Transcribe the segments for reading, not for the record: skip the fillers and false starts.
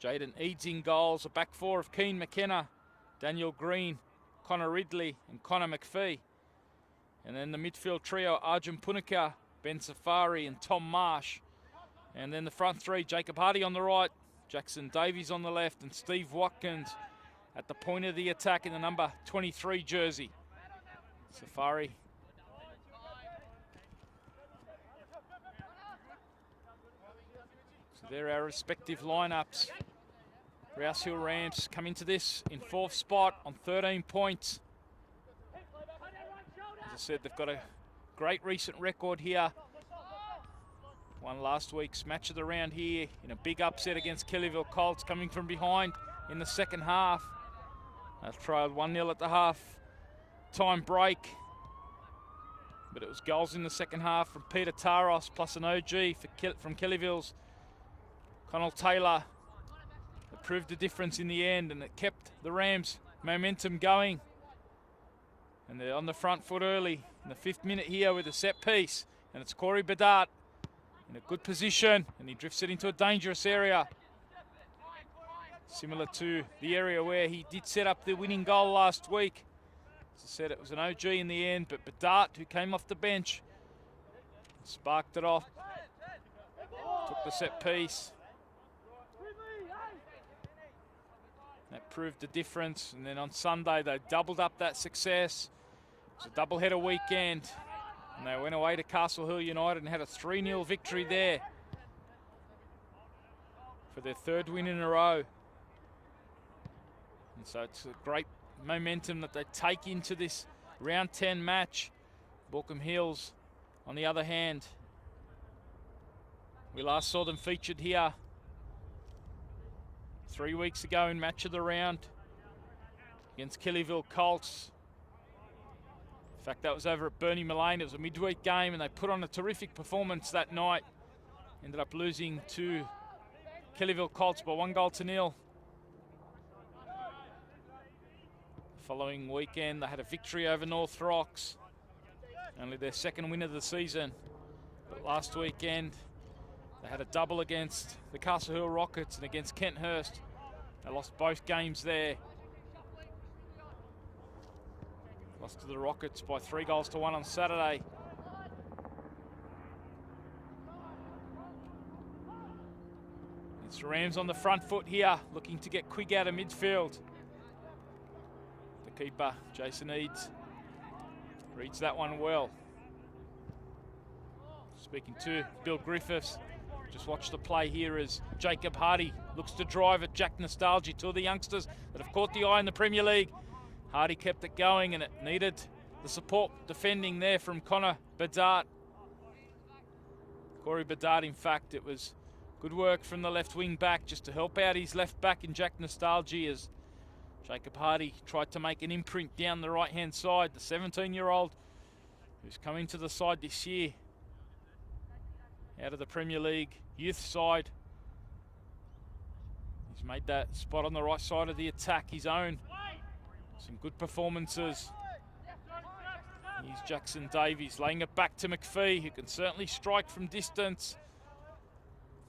Jaden Eads in goals. A back four of Keen McKenna, Daniel Green, Connor Ridley and Connor McPhee. And then the midfield trio, Arjun Punika, Ben Safari and Tom Marsh. And then the front three, Jacob Hardy on the right, Jackson Davies on the left, and Steve Watkins at the point of the attack in the number 23 jersey. Safari. So there are our respective lineups. Rouse Hill Rams come into this in 4th spot on 13 points. As I said, they've got a great recent record here. Won last week's match of the round here in a big upset against Kellyville Colts, coming from behind in the second half. They trailed 1-0 at the half-time break. But it was goals in the second half from Peter Taros plus an OG from Kellyville's Connell Taylor. It proved the difference in the end, and it kept the Rams' momentum going. And they're on the front foot early in the 5th minute here with a set piece. And it's Corey Bedard in a good position, and he drifts it into a dangerous area. Similar to the area where he did set up the winning goal last week. As I said, it was an OG in the end, but Bedard, who came off the bench, sparked it off, took the set piece. That proved the difference, and then on Sunday they doubled up that success. It was a doubleheader weekend, and they went away to Castle Hill United and had a 3-0 victory there for their 3rd win in a row. And so it's a great momentum that they take into this round 10 match. BAULKHAM Hills, on the other hand, we last saw them featured here 3 weeks ago in match of the round against Kellyville Colts. In fact, that was over at Bernie Mullane. It was a midweek game, and they put on a terrific performance that night. Ended up losing to Kellyville Colts by 1-0. Following weekend, they had a victory over North Rocks, only their 2nd win of the season. But last weekend, they had a double against the Castle Hill Rockets and against Kenthurst. They lost both games there. Lost to the Rockets by 3-1 on Saturday. It's Rams on the front foot here, looking to get quick out of midfield. The keeper, Jason Eads, reads that one well. Speaking to Bill Griffiths, just watch the play here as Jacob Hardy looks to drive at Jack Nostalgia, two of the youngsters that have caught the eye in the Premier League. Hardy kept it going, and it needed the support defending there from Connor Bedard. Corey Bedard, in fact, it was good work from the left wing back just to help out his left back in Jack Nostalgia as Jacob Hardy tried to make an imprint down the right-hand side. The 17-year-old who's come into the side this year out of the Premier League youth side. He's made that spot on the right side of the attack his own. Some good performances. Here's Jackson Davies laying it back to McPhee, who can certainly strike from distance.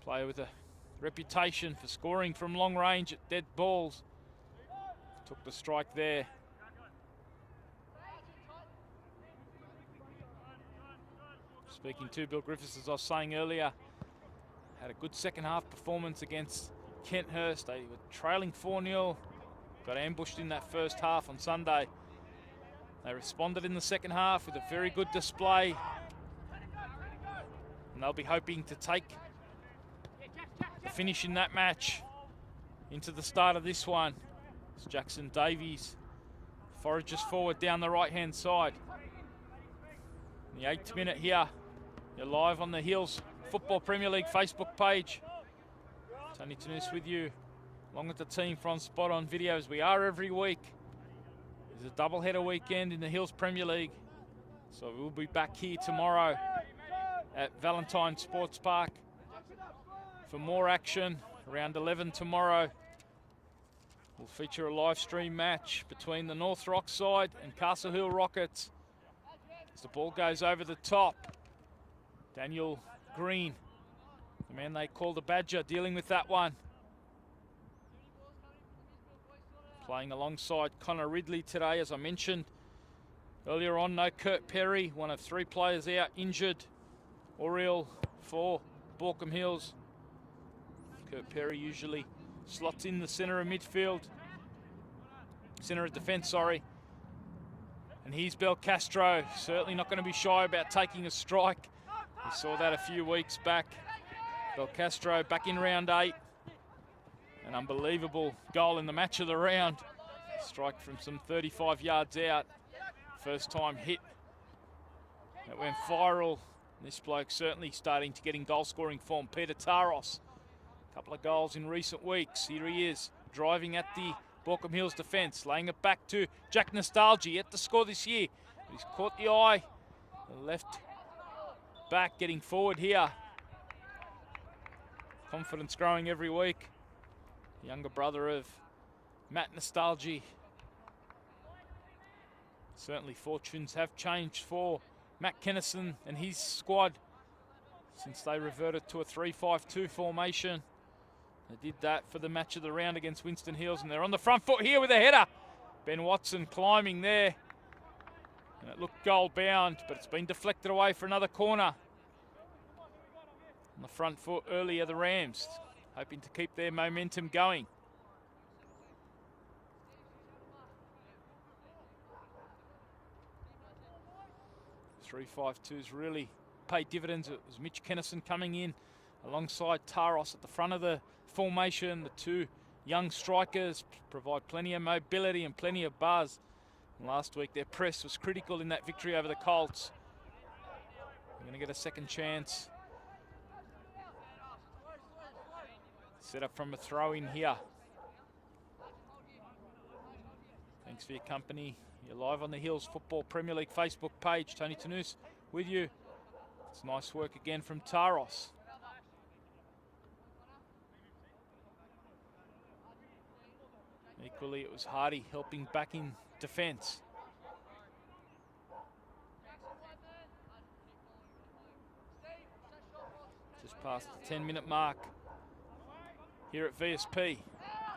Player with a reputation for scoring from long range at dead balls. Took the strike there. Speaking to Bill Griffiths, as I was saying earlier, had a good second half performance against Kenthurst. They were trailing 4-0. Got ambushed in that first half on Sunday. They responded in the second half with a very good display. And they'll be hoping to take the finish in that match into the start of this one. It's Jackson Davies forages forward down the right-hand side. In the 8th minute here, you're live on the Hills Football Premier League Facebook page. Tony Tanous with you, along with the team from Spot On Video, as we are every week. There's a doubleheader weekend in the Hills Premier League. So we'll be back here tomorrow at Valentine Sports Park for more action. Around 11 tomorrow, we'll feature a live stream match between the North Rock side and Castle Hill Rockets. As the ball goes over the top, Daniel Green, the man they call the Badger, dealing with that one. Playing alongside Connor Ridley today, as I mentioned earlier on. No Kurt Perry, one of 3 players out injured. Oriel for BAULKHAM Hills. Kurt Perry usually slots in the centre of midfield. Centre of defence, sorry. And here's Belcastro, certainly not going to be shy about taking a strike. We saw that a few weeks back. Belcastro back in round 8. An unbelievable goal in the match of the round. Strike from some 35 yards out. First time hit. That went viral. This bloke certainly starting to get in goal scoring form. Peter Taros. A couple of goals in recent weeks. Here he is, driving at the BAULKHAM Hills defence, laying it back to Jack Nostalgia, yet to score this year. He's caught the eye. The left back getting forward here. Confidence growing every week. The younger brother of Matt Nostalgia. Certainly fortunes have changed for Matt Kennison and his squad since they reverted to a 3-5-2 formation. They did that for the match of the round against Winston Hills, and they're on the front foot here with a header. Ben Watson climbing there. And it looked goal bound, but it's been deflected away for another corner. On the front foot earlier, the Rams hoping to keep their momentum going. .352's really paid dividends. It was Mitch Kennison coming in alongside Taros at the front of the formation. The 2 young strikers provide plenty of mobility and plenty of buzz. And last week their press was critical in that victory over the Colts. They're going to get a second chance. Set up from a throw in here. Thanks for your company. You're live on the Hills Football Premier League Facebook page. Tony Tanous with you. It's nice work again from Taros. Equally, it was Hardy helping back in defence. Just past the 10-minute mark here at VSP.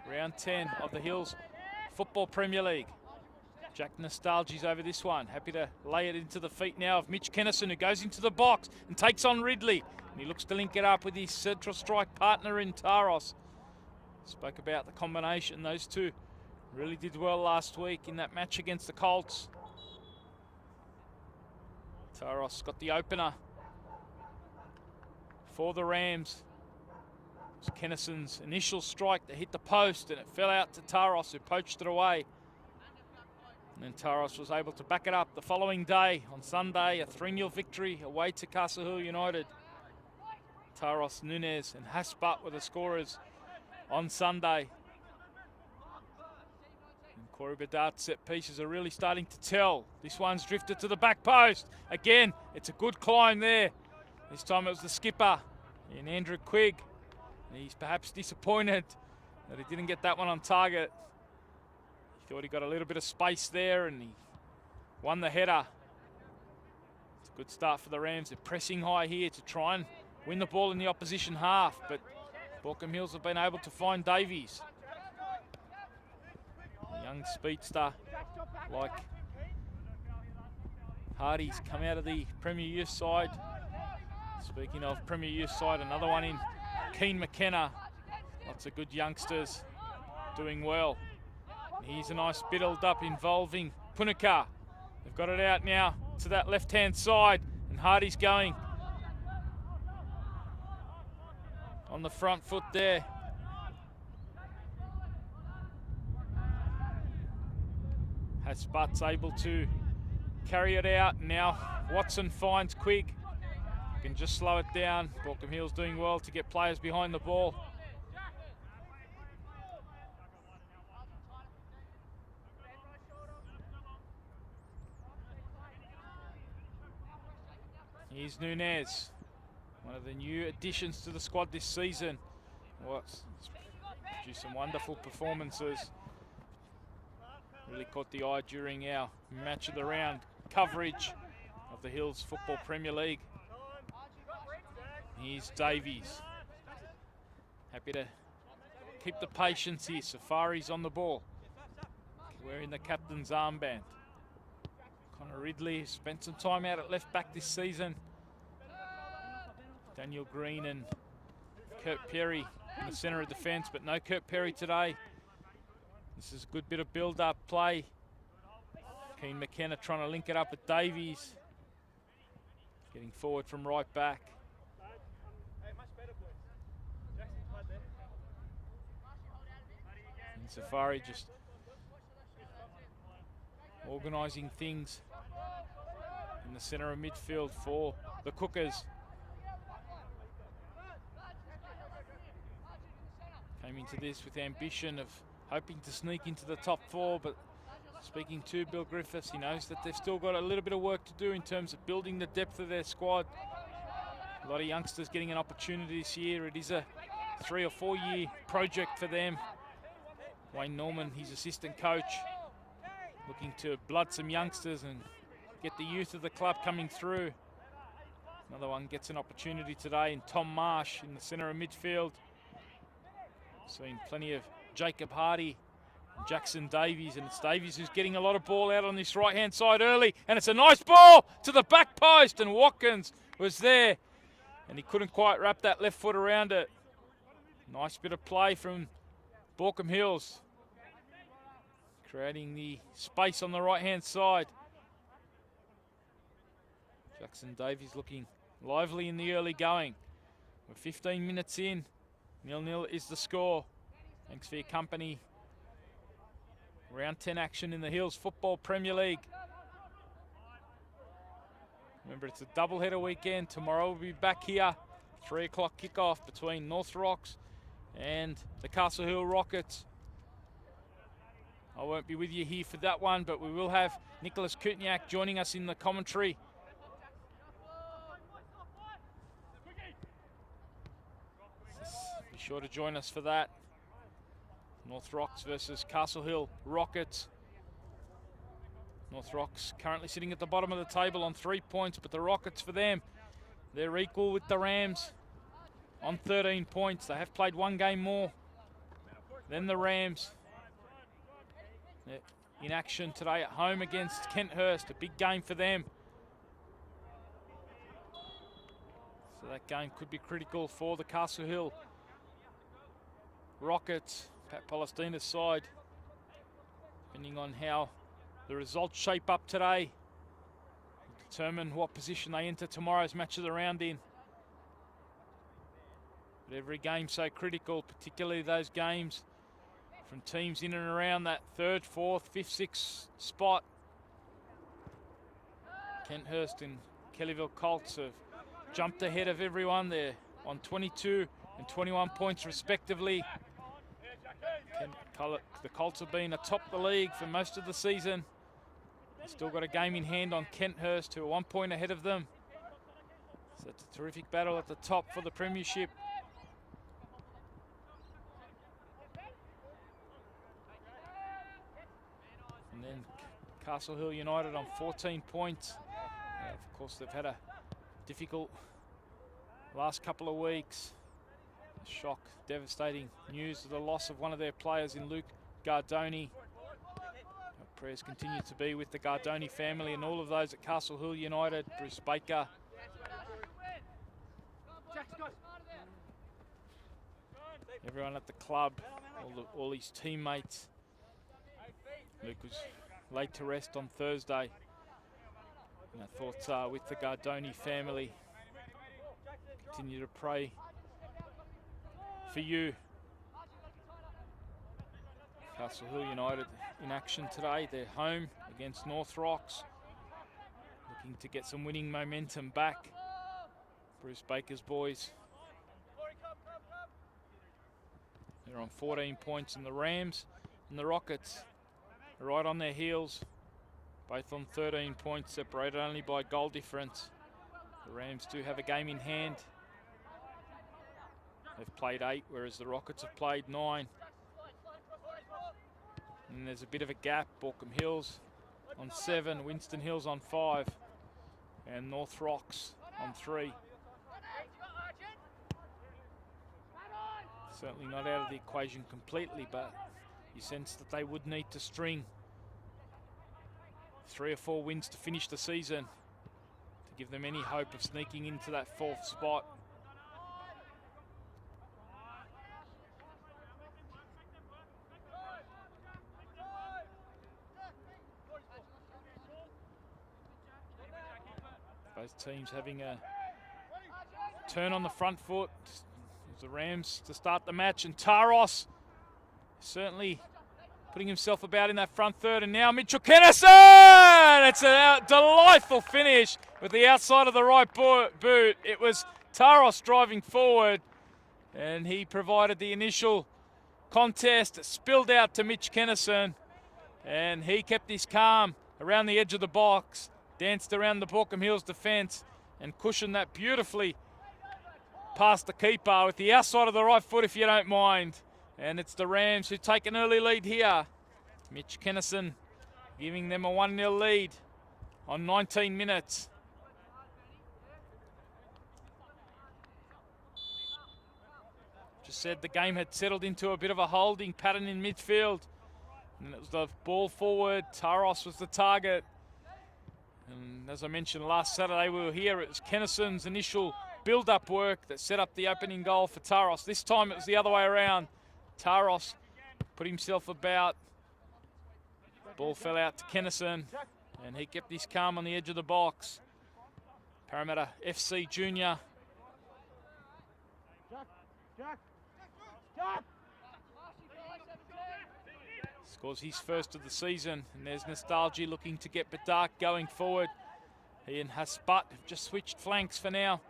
Round 10 of the Hills Football Premier League. Jack Nostalgia's over this one. Happy to lay it into the feet now of Mitch Kennison, who goes into the box and takes on Ridley. And he looks to link it up with his central strike partner in Taros. Spoke about the combination. Those two really did well last week in that match against the Colts. Taros got the opener for the Rams. It was Kennison's initial strike that hit the post, and it fell out to Taros, who poached it away. And then Taros was able to back it up the following day. On Sunday, a 3-0 victory away to Castle Hill United. Taros, Nunez and Haspat were the scorers on Sunday. And Corey Bedard's set pieces are really starting to tell. This one's drifted to the back post. Again, it's a good climb there. This time it was the skipper in Andrew Quigg. And he's perhaps disappointed that he didn't get that one on target. Thought he got a little bit of space there, and he won the header. It's a good start for the Rams. They're pressing high here to try and win the ball in the opposition half, but BAULKHAM Hills have been able to find Davies. A young speedster like Hardy's come out of the Premier Youth side. Speaking of Premier Youth side, another one in Keen McKenna. Lots of good youngsters doing well. Here's a nice build up involving Punica. They've got it out now to that left-hand side, and Hardy's going on the front foot there. Haspat's able to carry it out. Now Watson finds Quigg. Can just slow it down. BAULKHAM Hills doing well to get players behind the ball. Here's Nunez, one of the new additions to the squad this season. What's produced some wonderful performances. Really caught the eye during our match of the round coverage of the Hills Football Premier League. Here's Davies. Happy to keep the patience here. Safari's on the ball. wearing the captain's armband. Connor Ridley spent some time out at left back this season. Daniel Green and Kurt Perry in the centre of defence, but no Kurt Perry today. This is a good bit of build-up play. Keen McKenna trying to link it up with Davies. Getting forward from right back. And Safari just organising things in the centre of midfield for the Cookers. Came into this with ambition of hoping to sneak into the top four, but speaking to Bill Griffiths, he knows that they've still got a little bit of work to do in terms of building the depth of their squad. A lot of youngsters getting an opportunity this year. It is a 3 or 4 year project for them. Wayne Norman, his assistant coach, looking to blood some youngsters and get the youth of the club coming through. Another one gets an opportunity today in Tom Marsh in the centre of midfield. Seen plenty of Jacob Hardy, Jackson Davies, and it's Davies who's getting a lot of ball out on this right-hand side early, and it's a nice ball to the back post, and Watkins was there, and he couldn't quite wrap that left foot around it. Nice bit of play from BAULKHAM Hills, creating the space on the right-hand side. Jackson Davies looking lively in the early going. We're 15 minutes in. 0-0 is the score. Thanks for your company. Round 10 action in the Hills Football Premier League. Remember, it's a doubleheader weekend. Tomorrow we'll be back here. 3 o'clock kickoff between North Rocks and the Castle Hill Rockets. I won't be with you here for that one, but we will have Nicholas Kutniak joining us in the commentary. Be sure to join us for that. North Rocks versus Castle Hill Rockets. North Rocks currently sitting at the bottom of the table on 3 points, but the Rockets, for them, they're equal with the Rams on 13 points. They have played 1 game more than the Rams. They're in action today at home against Kenthurst, a big game for them. So that game could be critical for the Castle Hill Rockets. Pat Palestina's side, depending on how the results shape up today, will determine what position they enter tomorrow's match of the round in. But every game's so critical, particularly those games from teams in and around that 3rd, 4th, 5th, 6th spot. Kenthurst and Kellyville Colts have jumped ahead of everyone. They're on 22 and 21 points respectively. The Colts have been atop the league for most of the season. They've still got a game in hand on Kenthurst, who are 1 point ahead of them. So it's a terrific battle at the top for the premiership. And then Castle Hill United on 14 points. Of course, they've had a difficult last couple of weeks. Shock, devastating news of the loss of one of their players in Luke Gardoni. Our prayers continue to be with the Gardoni family and all of those at Castle Hill United. Bruce Baker. Everyone at the club, all his teammates. Luke was laid to rest on Thursday. And our thoughts are with the Gardoni family. Continue to pray for you. Castle Hill United in action today. They're home against North Rocks, looking to get some winning momentum back. Bruce Baker's boys, they're on 14 points, and the Rams and the Rockets are right on their heels, both on 13 points, separated only by goal difference. The Rams do have a game in hand. They've played 8, whereas the Rockets have played 9. And there's a bit of a gap. BAULKHAM Hills on 7, Winston Hills on 5, and North Rocks on 3. Certainly not out of the equation completely, but you sense that they would need to string 3 or 4 wins to finish the season to give them any hope of sneaking into that 4th spot. Both teams having a turn on the front foot. The Rams to start the match, and Taros certainly putting himself about in that front third, and now Mitchell Kennison! It's a delightful finish with the outside of the right boot. It was Taros driving forward, and he provided the initial contest. It spilled out to Mitch Kennison, and he kept his calm around the edge of the box, danced around the BAULKHAM Hills defence, and cushioned that beautifully past the keeper with the outside of the right foot, if you don't mind. And it's the Rams who take an early lead here. Mitch Kennison giving them a 1-0 lead on 19 minutes. Just said the game had settled into a bit of a holding pattern in midfield. And it was the ball forward. Taros was the target. And as I mentioned last Saturday we were here, it was Kennison's initial build-up work that set up the opening goal for Taros. This time it was the other way around. Taros put himself about. Ball fell out to Kennison, and he kept his calm on the edge of the box. Parramatta FC Junior. Scores his first of the season, and there's Nostalgia looking to get Badak going forward. He and Haspat have just switched flanks for now.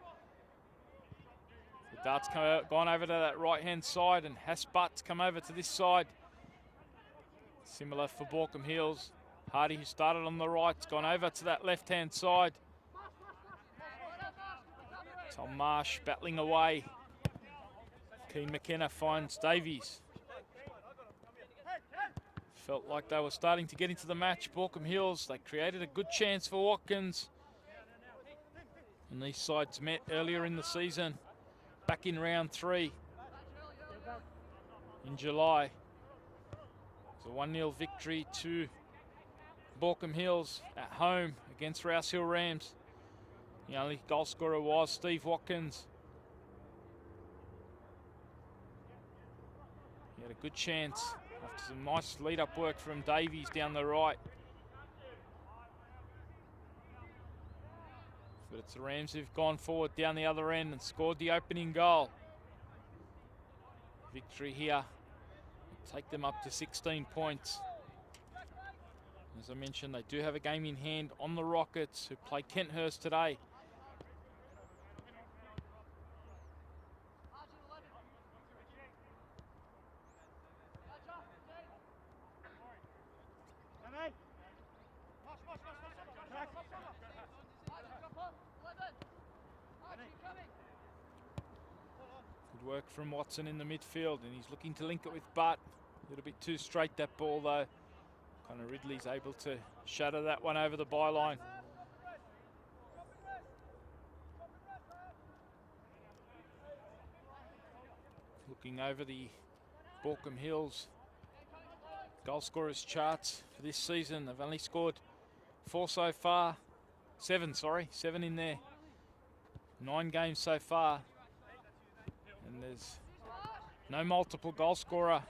The Dart's gone over to that right-hand side, and Haspat's come over to this side. Similar for BAULKHAM Hills. Hardy, who started on the right, has gone over to that left-hand side. Tom Marsh battling away. Keen McKenna finds Davies. Felt like they were starting to get into the match. BAULKHAM Hills, they created a good chance for Watkins. And these sides met earlier in the season, back in round 3 in July. It's a 1-0 victory to BAULKHAM Hills at home against Rouse Hill Rams. The only goal scorer was Steve Watkins. He had a good chance after some nice lead-up work from Davies down the right. But it's the Rams who've gone forward down the other end and scored the opening goal. Victory here will take them up to 16 points. As I mentioned, they do have a game in hand on the Rockets, who play Kenthurst today. Good work from Watson in the midfield, and he's looking to link it with Butt. A little bit too straight, that ball, though. Connor Ridley's able to shatter that one over the byline. Looking over the BAULKHAM Hills goal scorers charts for this season, they've only scored 4 so far. 7 in there. 9 games so far. And there's no multiple goal scorer.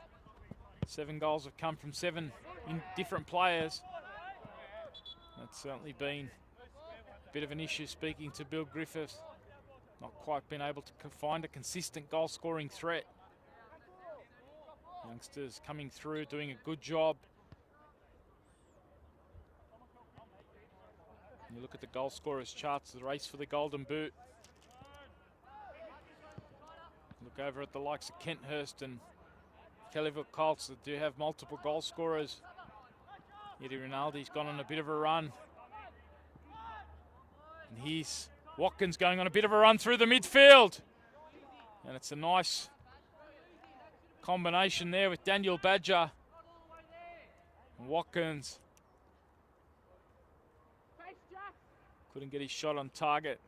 7 goals have come from 7 different players. That's certainly been a bit of an issue, speaking to Bill Griffiths. Not quite been able to find a consistent goal scoring threat. Youngsters coming through, doing a good job. And you look at the goal scorers charts, the race for the Golden Boot. Look over at the likes of Kenthurst and Kellyville Colts that do have multiple goal scorers. Eddie Rinaldi's gone on a bit of a run. And here's Watkins going on a bit of a run through the midfield. And it's a nice combination there with Daniel Badger and Watkins. Couldn't get his shot on target.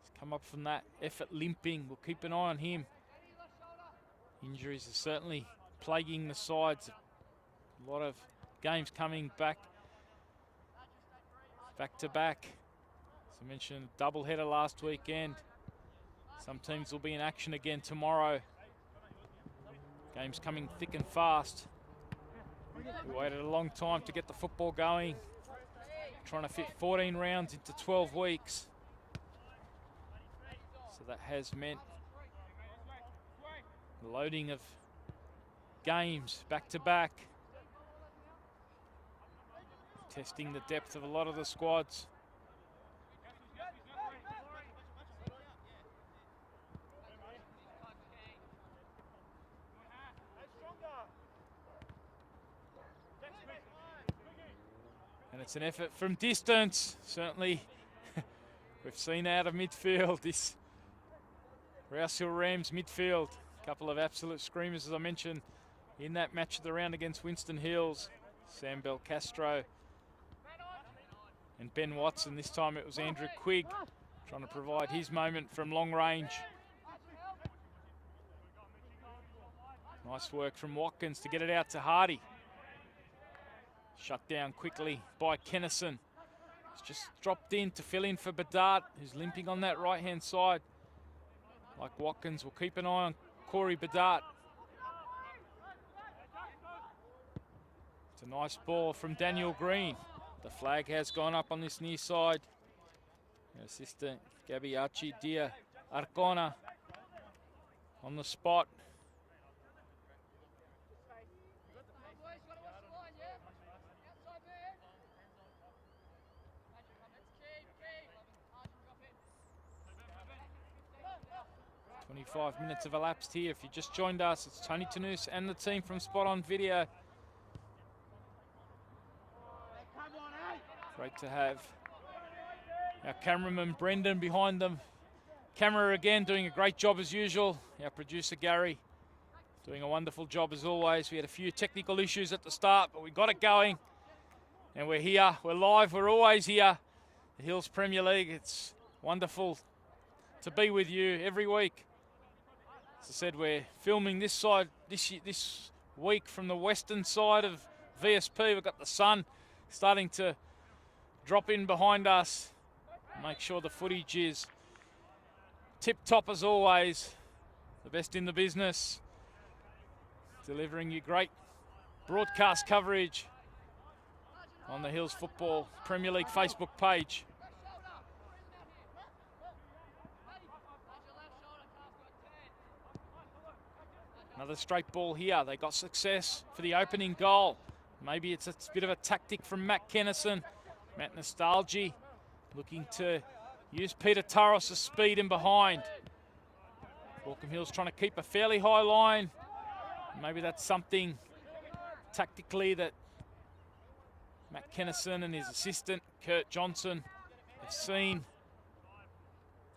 He's come up from that effort limping. We'll keep an eye on him. Injuries are certainly plaguing the sides. A lot of games coming back back to back. As I mentioned, doubleheader last weekend. Some teams will be in action again tomorrow. Game's coming thick and fast. We waited a long time to get the football going. Trying to fit 14 rounds into 12 weeks. So that has meant the loading of games back to back. Testing the depth of a lot of the squads. And it's an effort from distance, certainly. We've seen out of midfield this Rouse Hill Rams midfield. A couple of absolute screamers, as I mentioned, in that match of the round against Winston Hills. Sam Belcastro and Ben Watson. This time it was Andrew Quigg trying to provide his moment from long range. Nice work from Watkins to get it out to Hardy. Shut down quickly by Kennison. He's just dropped in to fill in for Bedard, who's limping on that right-hand side. Like Watkins, we'll keep an eye on Corey Bedard. It's a nice ball from Daniel Green. The flag has gone up on this near side. Assistant Gabby Archie Dia Arcona on the spot. Five minutes have elapsed here. If you just joined us, it's Tony Tanous and the team from Spot On Video. Great to have our cameraman Brendan behind them. Camera again doing a great job as usual. Our producer Gary doing a wonderful job as always. We had a few technical issues at the start, but we got it going. And we're here, we're live, we're always here. The Hills Premier League, it's wonderful to be with you every week. As I said, we're filming this side this week from the western side of VSP. We've got the sun starting to drop in behind us. Make sure the footage is tip-top as always. The best in the business. Delivering you great broadcast coverage on the Hills Football Premier League Facebook page. Another straight ball here. They got success for the opening goal. Maybe it's a bit of a tactic from Matt Kennison. Matt Nostalgi looking to use Peter Taros' speed in behind. BAULKHAM Hills trying to keep a fairly high line. Maybe that's something tactically that Matt Kennison and his assistant, Kurt Johnson, have seen.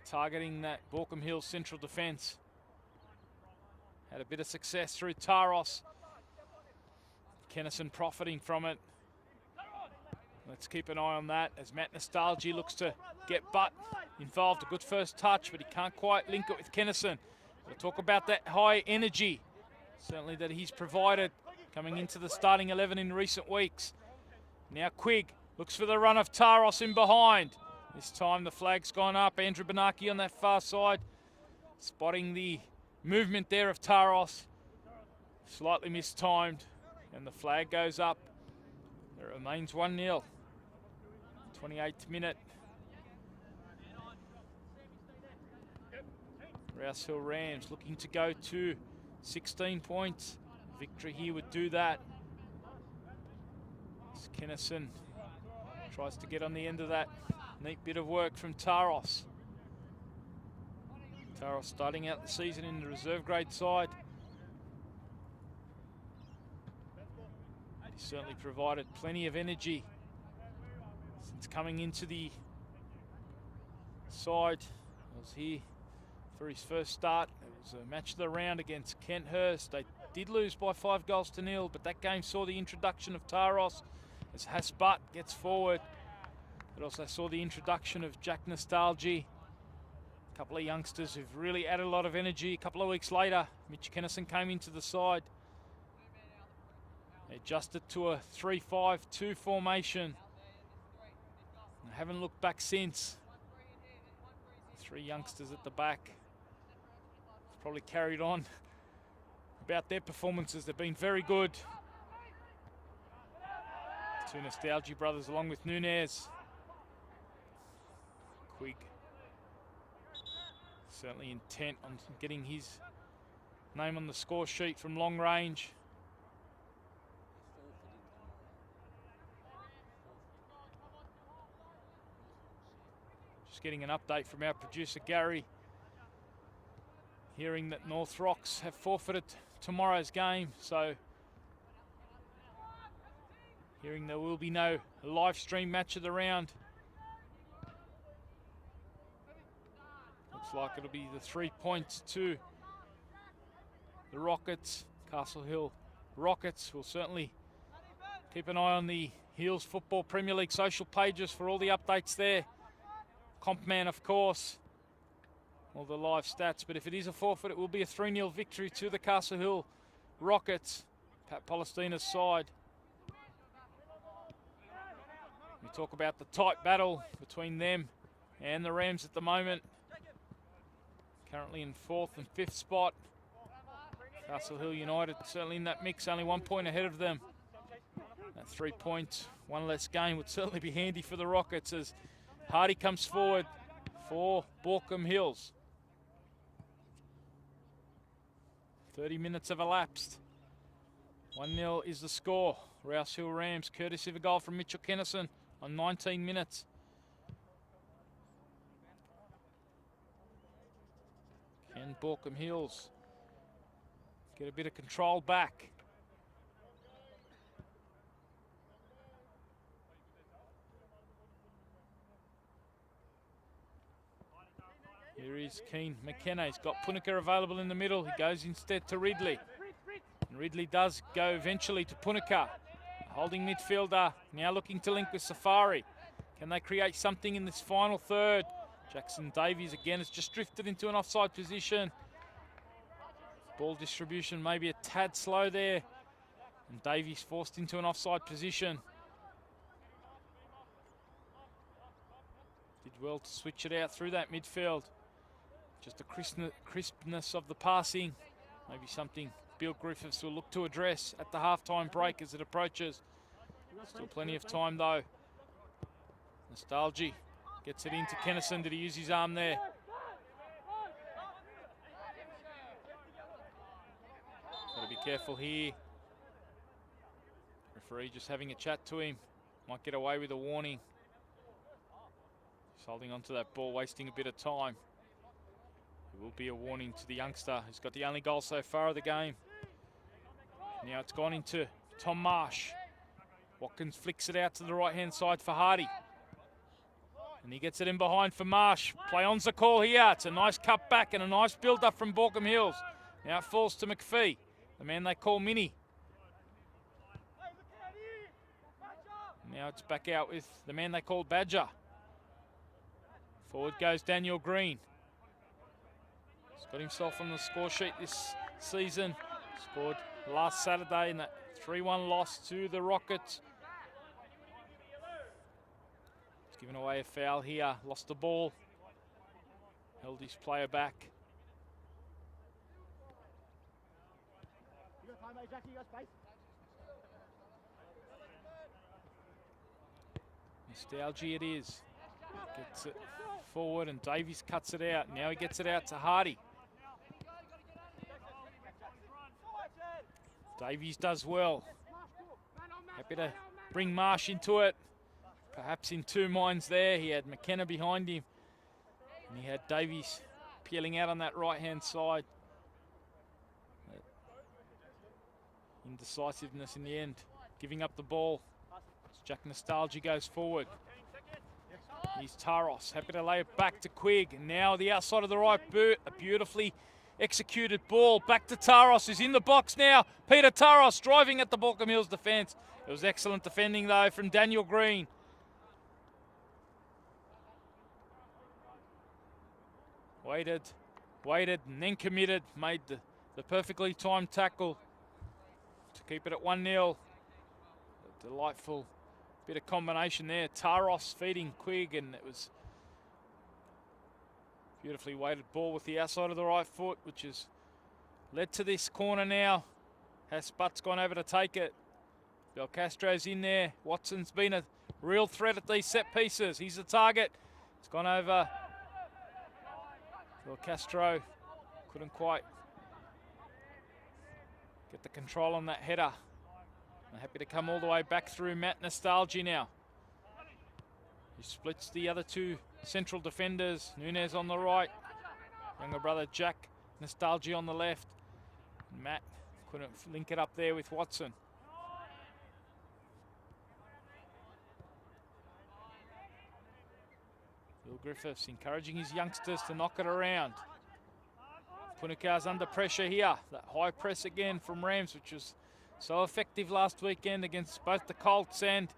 Targeting that BAULKHAM Hills central defence. Had a bit of success through Taros. Kennison profiting from it. Let's keep an eye on that as Matt Nostalgi looks to get Butt involved. A good first touch, but he can't quite link it with Kennison. We'll talk about that high energy, certainly that he's provided coming into the starting 11 in recent weeks. Now Quigg looks for the run of Taros in behind. This time the flag's gone up. Andrew Benaki on that far side, spotting the movement there of Taros. Slightly mistimed, and the flag goes up. It remains 1-0. 28th minute. Rouse Hill Rams looking to go to 16 points. Victory here would do that. As Kennison tries to get on the end of that. Neat bit of work from Taros. Taros starting out the season in the reserve grade side. He certainly provided plenty of energy since coming into the side. He was here for his first start. It was a match of the round against Kenthurst. They did lose by 5-0, but that game saw the introduction of Taros as Hasbutt gets forward. It also saw the introduction of Jack Nostalgi. A couple of youngsters who've really added a lot of energy. A couple of weeks later, Mitch Kennison came into the side. They adjusted to a 3-5-2 formation. haven't looked back since. 3 youngsters at the back. Probably carried on about their performances. They've been very good. 2 Nostalgia brothers along with Nunez. Quigg certainly intent on getting his name on the score sheet from long range. Just getting an update from our producer Gary. Hearing that North Rocks have forfeited tomorrow's game, so hearing there will be no live stream match of the round. Looks like it'll be the 3 points to the Rockets. Castle Hill Rockets will certainly keep an eye on the Heels Football Premier League social pages for all the updates there. Compman, of course, all the live stats. But if it is a forfeit, it will be a 3-0 victory to the Castle Hill Rockets, Pat Palestina's side. We talk about the tight battle between them and the Rams at the moment. Currently in 4th and 5th spot. Castle Hill United certainly in that mix, only 1 point ahead of them. That 3 points, 1 less game would certainly be handy for the Rockets as Hardy comes forward for BAULKHAM Hills. 30 minutes have elapsed. 1-0 is the score. Rouse Hill Rams, courtesy of a goal from Mitchell Kennison on 19 minutes. Can BAULKHAM Hills get a bit of control back? Here is Keane McKenna. He's got Punica available in the middle. He goes instead to Ridley. And Ridley does go eventually to Punica. Holding midfielder, now looking to link with Safari. Can they create something in this final third? Jackson Davies again has just drifted into an offside position. Ball distribution maybe a tad slow there. And Davies forced into an offside position. Did well to switch it out through that midfield. Just the crispness of the passing. Maybe something Bill Griffiths will look to address at the halftime break as it approaches. Still plenty of time though. Nostalgia gets it into Kennison. Did he use his arm there? Got to be careful here. Referee just having a chat to him. Might get away with a warning. He's holding onto that ball, wasting a bit of time. It will be a warning to the youngster who's got the only goal so far of the game. Now it's gone into Tom Marsh. Watkins flicks it out to the right-hand side for Hardy. And he gets it in behind for Marsh. Play on's the call here. It's a nice cut back and a nice build-up from BAULKHAM Hills. Now it falls to McPhee, the man they call Mini. Now it's back out with the man they call Badger. Forward goes Daniel Green. He's got himself on the score sheet this season. Scored last Saturday in that 3-1 loss to the Rockets. He's given away a foul here. Lost the ball. Held his player back. Nostalgia it is. Gets it forward and Davies cuts it out. Now he gets it out to Hardy. Davies does well. Happy to bring Marsh into it. Perhaps in two minds there. He had McKenna behind him. And he had Davies peeling out on that right-hand side. Indecisiveness in the end. Giving up the ball. As Jack Nostalgia goes forward. Here's Taros. Happy to lay it back to Quigg. And now the outside of the right boot. A beautifully executed ball. Back to Taros, who's in the box now. Peter Taros driving at the BAULKHAM Hills defence. It was excellent defending, though, from Daniel Green. Waited, and then committed. Made the perfectly timed tackle to keep it at 1-0. A delightful Bit of combination there. Taros feeding Quigg, and it was beautifully weighted ball with the outside of the right foot, which has led to this corner now. Butt's gone over to take it. Belcastro's in there. Watson's been a real threat at these set pieces. He's the target. It's gone over. Belcastro couldn't quite get the control on that header. I'm happy to come all the way back through Matt Nostalgia now. He splits the other two central defenders. Nunez on the right. Younger brother Jack Nostalgia on the left. Matt couldn't link it up there with Watson. Bill Griffiths encouraging his youngsters to knock it around. Punaka's under pressure here. That high press again from Rams, which was so effective last weekend against both the Colts and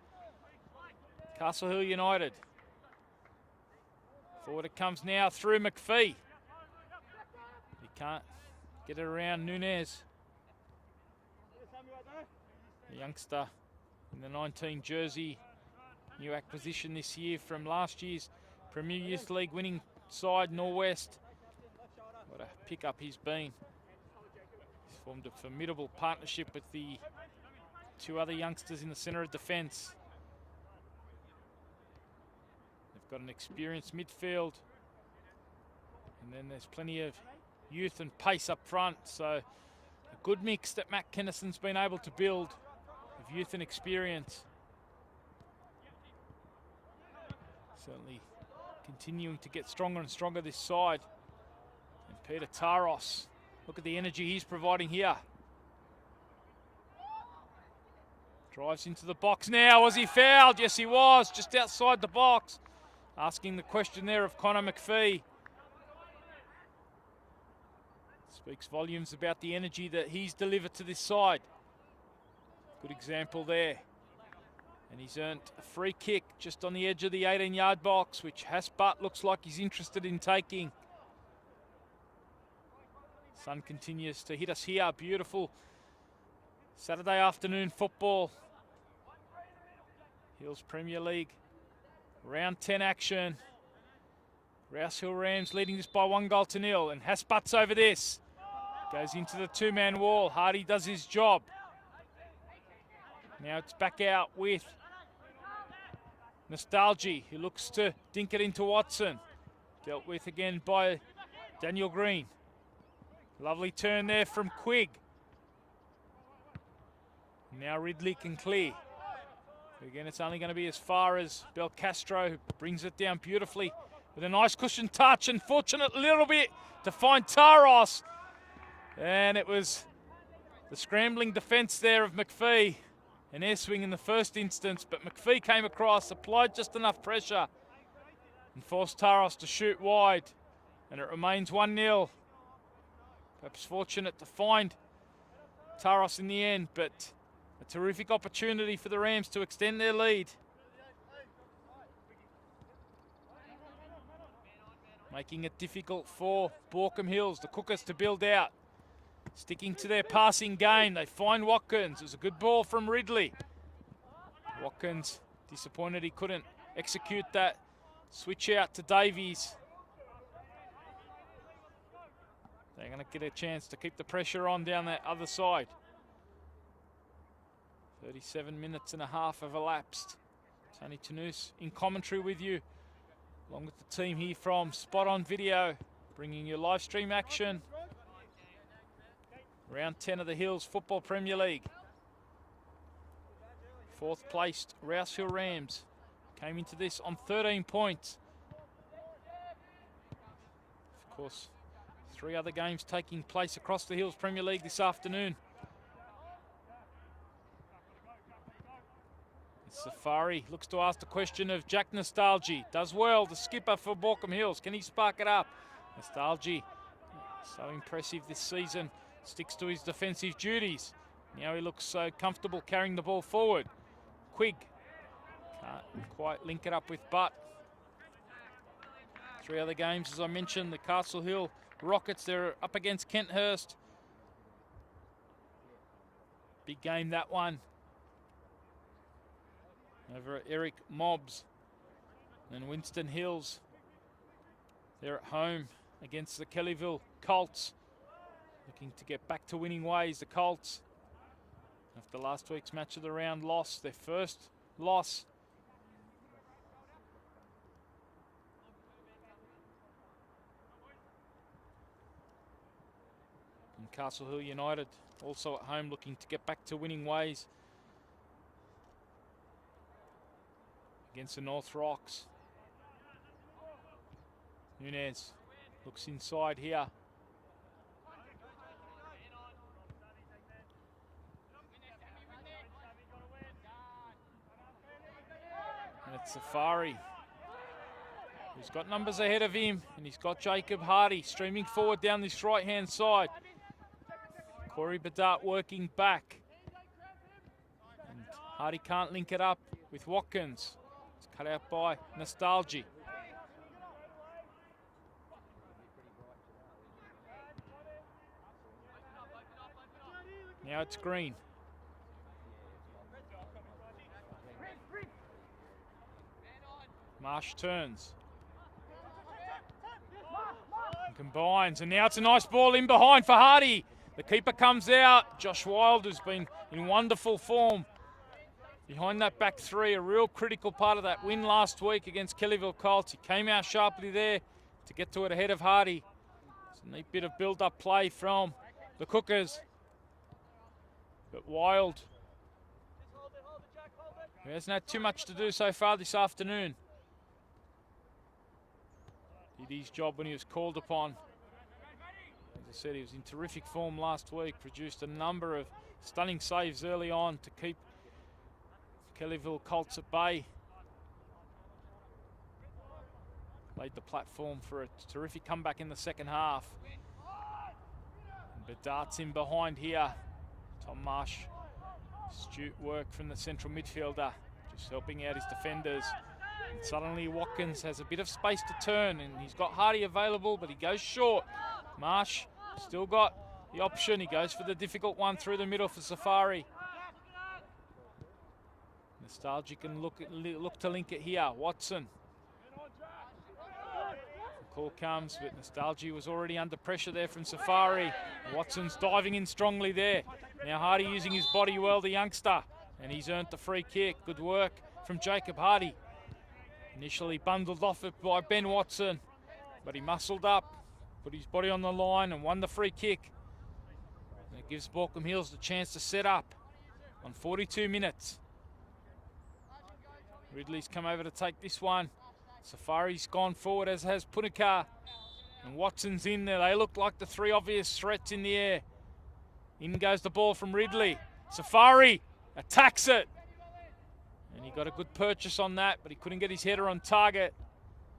Castle Hill United. Forward it comes now through McPhee. He can't get it around Nunez. The youngster in the 19 jersey. New acquisition this year from last year's Premier Youth League winning side, Norwest. What a pickup he's been. He's formed a formidable partnership with the two other youngsters in the centre of defence. They've got an experienced midfield. And then there's plenty of youth and pace up front. So a good mix that Matt Kennison's been able to build of youth and experience. Certainly continuing to get stronger and stronger this side. And Peter Taros, look at the energy he's providing here. Drives into the box now. Was he fouled? Yes, he was, just outside the box. Asking the question there of Connor McPhee. Speaks volumes about the energy that he's delivered to this side. Good example there. And he's earned a free kick just on the edge of the 18-yard box, which Butt looks like he's interested in taking. Sun continues to hit us here. Beautiful Saturday afternoon football. Hills Premier League. Round 10 action. Rouse Hill Rams leading this by 1-0. And Butt's over this. Goes into the two-man wall. Hardy does his job. Now it's back out with Nostalgia, who looks to dink it into Watson. Dealt with again by Daniel Green. Lovely turn there from Quigg. Now Ridley can clear. Again, it's only going to be as far as Belcastro, who brings it down beautifully with a nice cushion touch. Unfortunate little bit to find Taros. And it was the scrambling defence there of McPhee. An air swing in the first instance, but McPhee came across, applied just enough pressure and forced Taros to shoot wide. And it remains 1-0. Perhaps fortunate to find Taros in the end, but a terrific opportunity for the Rams to extend their lead. Making it difficult for BAULKHAM Hills, the Cookers, to build out. Sticking to their passing game, they find Watkins. It was a good ball from Ridley. Watkins disappointed he couldn't execute that switch out to Davies. They're going to get a chance to keep the pressure on down that other side. 37 minutes and a half have elapsed. Tony Tanous in commentary with you, along with the team here from Spot On Video, bringing you live stream action. Round 10 of the Hills Football Premier League. Fourth placed Rouse Hill Rams came into this on 13 points. Of course, 3 other games taking place across the Hills Premier League this afternoon. Safari looks to ask the question of Jack Nostalgia. Does well, the skipper for BAULKHAM Hills. Can he spark it up? Nostalgia, so impressive this season. Sticks to his defensive duties. Now he looks so comfortable carrying the ball forward. Quigg can't quite link it up with Butt. 3 other games, as I mentioned, the Castle Hill Rockets, they're up against Kenthurst. Big game, that one. over at Eric Mobbs. And Winston Hills, they're at home against the Kellyville Colts. Looking to get back to winning ways, the Colts. After last week's match of the round loss, their first loss. And Castle Hill United also at home looking to get back to winning ways against the North Rocks. Nunez looks inside here. And it's Safari, who's got numbers ahead of him, and he's got Jacob Hardy streaming forward down this right-hand side. Corey Bedart working back. And Hardy can't link it up with Watkins. It's cut out by Nostalgia. Now it's Green. Marsh turns. And combines, and now it's a nice ball in behind for Hardy. The keeper comes out. Josh Wild has been in wonderful form behind that back three, a real critical part of that win last week against Kellyville Colts. He came out sharply there to get to it ahead of Hardy. It's a neat bit of build-up play from the Cookers. But Wild, he hasn't had too much to do so far this afternoon. Did his job when he was called upon. As I said, he was in terrific form last week, produced a number of stunning saves early on to keep Kellyville Colts at bay. Laid the platform for a terrific comeback in the second half. And Bedart's in behind here. Tom Marsh, astute work from the central midfielder, just helping out his defenders. And suddenly Watkins has a bit of space to turn, and he's got Hardy available, but he goes short. Marsh still got the option. He goes for the difficult one through the middle for Safari. Nostalgia can look to link it here. Watson. The call comes, but Nostalgia was already under pressure there from Safari. Watson's diving in strongly there. Now Hardy using his body well, the youngster, and he's earned the free kick. Good work from Jacob Hardy. Initially bundled off it by Ben Watson, but he muscled up, put his body on the line and won the free kick. And it gives BAULKHAM Hills the chance to set up on 42 minutes. Ridley's come over to take this one. Safari's gone forward, as has Punikar. And Watson's in there. They look like the three obvious threats in the air. In goes the ball from Ridley. Safari attacks it. And he got a good purchase on that, but he couldn't get his header on target.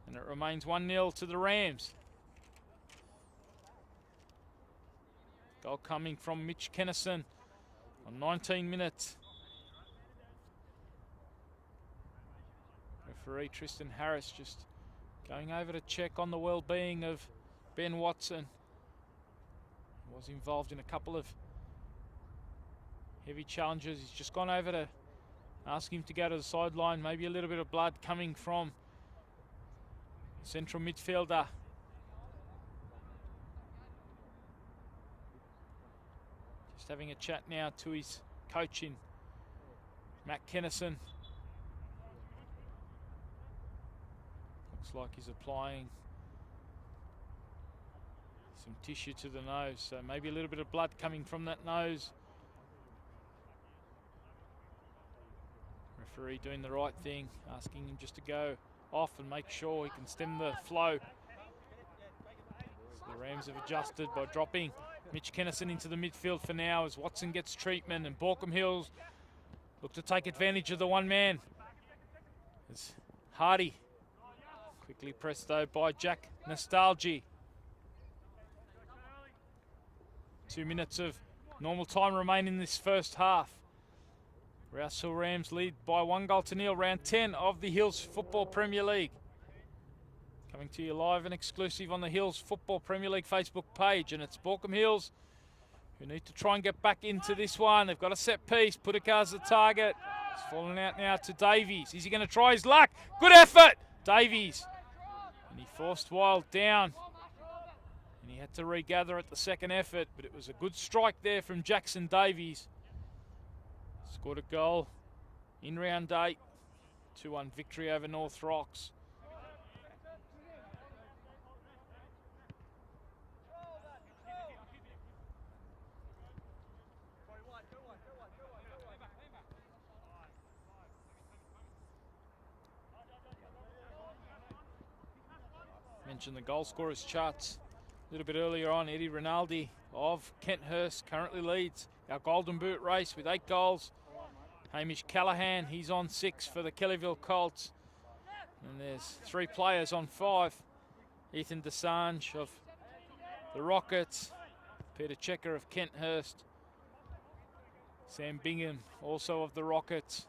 And it remains 1-0 to the Rams. Goal coming from Mitch Kennison on 19 minutes. Referee Tristan Harris just going over to check on the well-being of Ben Watson. He was involved in a couple of heavy challenges. He's just gone over to ask him to go to the sideline. Maybe a little bit of blood coming from the central midfielder. Just having a chat now to his coach in Matt Kennison. Looks like he's applying some tissue to the nose, so maybe a little bit of blood coming from that nose. Referee doing the right thing, asking him just to go off and make sure he can stem the flow. So the Rams have adjusted by dropping Mitch Kennison into the midfield for now as Watson gets treatment, and BAULKHAM Hills look to take advantage of the one man. As Hardy quickly pressed though by Jack Nostalgia. 2 minutes of normal time remain in this first half. Rouse Hill Rams lead by 1-0, round 10 of the Hills Football Premier League. Coming to you live and exclusive on the Hills Football Premier League Facebook page, and it's BAULKHAM Hills who need to try and get back into this one. They've got a set piece. Putikar's the target. It's falling out now to Davies. Is he going to try his luck? Good effort, Davies. And he forced Wild down. And he had to regather at the second effort, but it was a good strike there from Jackson Davies. Scored a goal in round 8. 2-1 victory over North Rocks. Mentioned the goal scorers charts a little bit earlier on. Eddie Rinaldi of Kenthurst currently leads our Golden Boot race with 8 goals. Hamish Callahan, he's on 6 for the Kellyville Colts. And there's 3 players on 5. Ethan Desange of the Rockets, Peter Checker of Kenthurst, Sam Bingham also of the Rockets.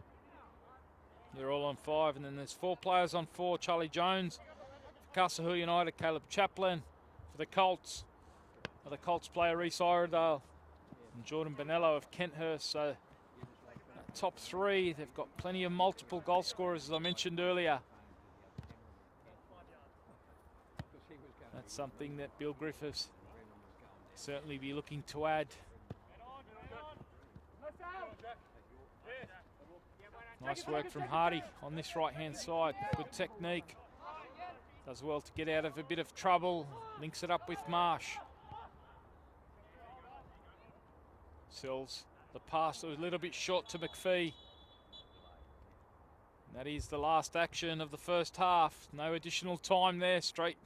They're all on 5. And then there's 4 players on 4. Charlie Jones for Castlehoo United, Caleb Chaplin for the Colts. The Colts player Reese Iredale and Jordan Bonello of Kenthurst. So top 3, they've got plenty of multiple goal scorers, as I mentioned earlier. That's something that Bill Griffiths certainly be looking to add. Nice work from Hardy on this right-hand side. Good technique. Does well to get out of a bit of trouble. Links it up with Marsh. Sells the pass a little bit short to McPhee. And that is the last action of the first half. No additional time there. Straight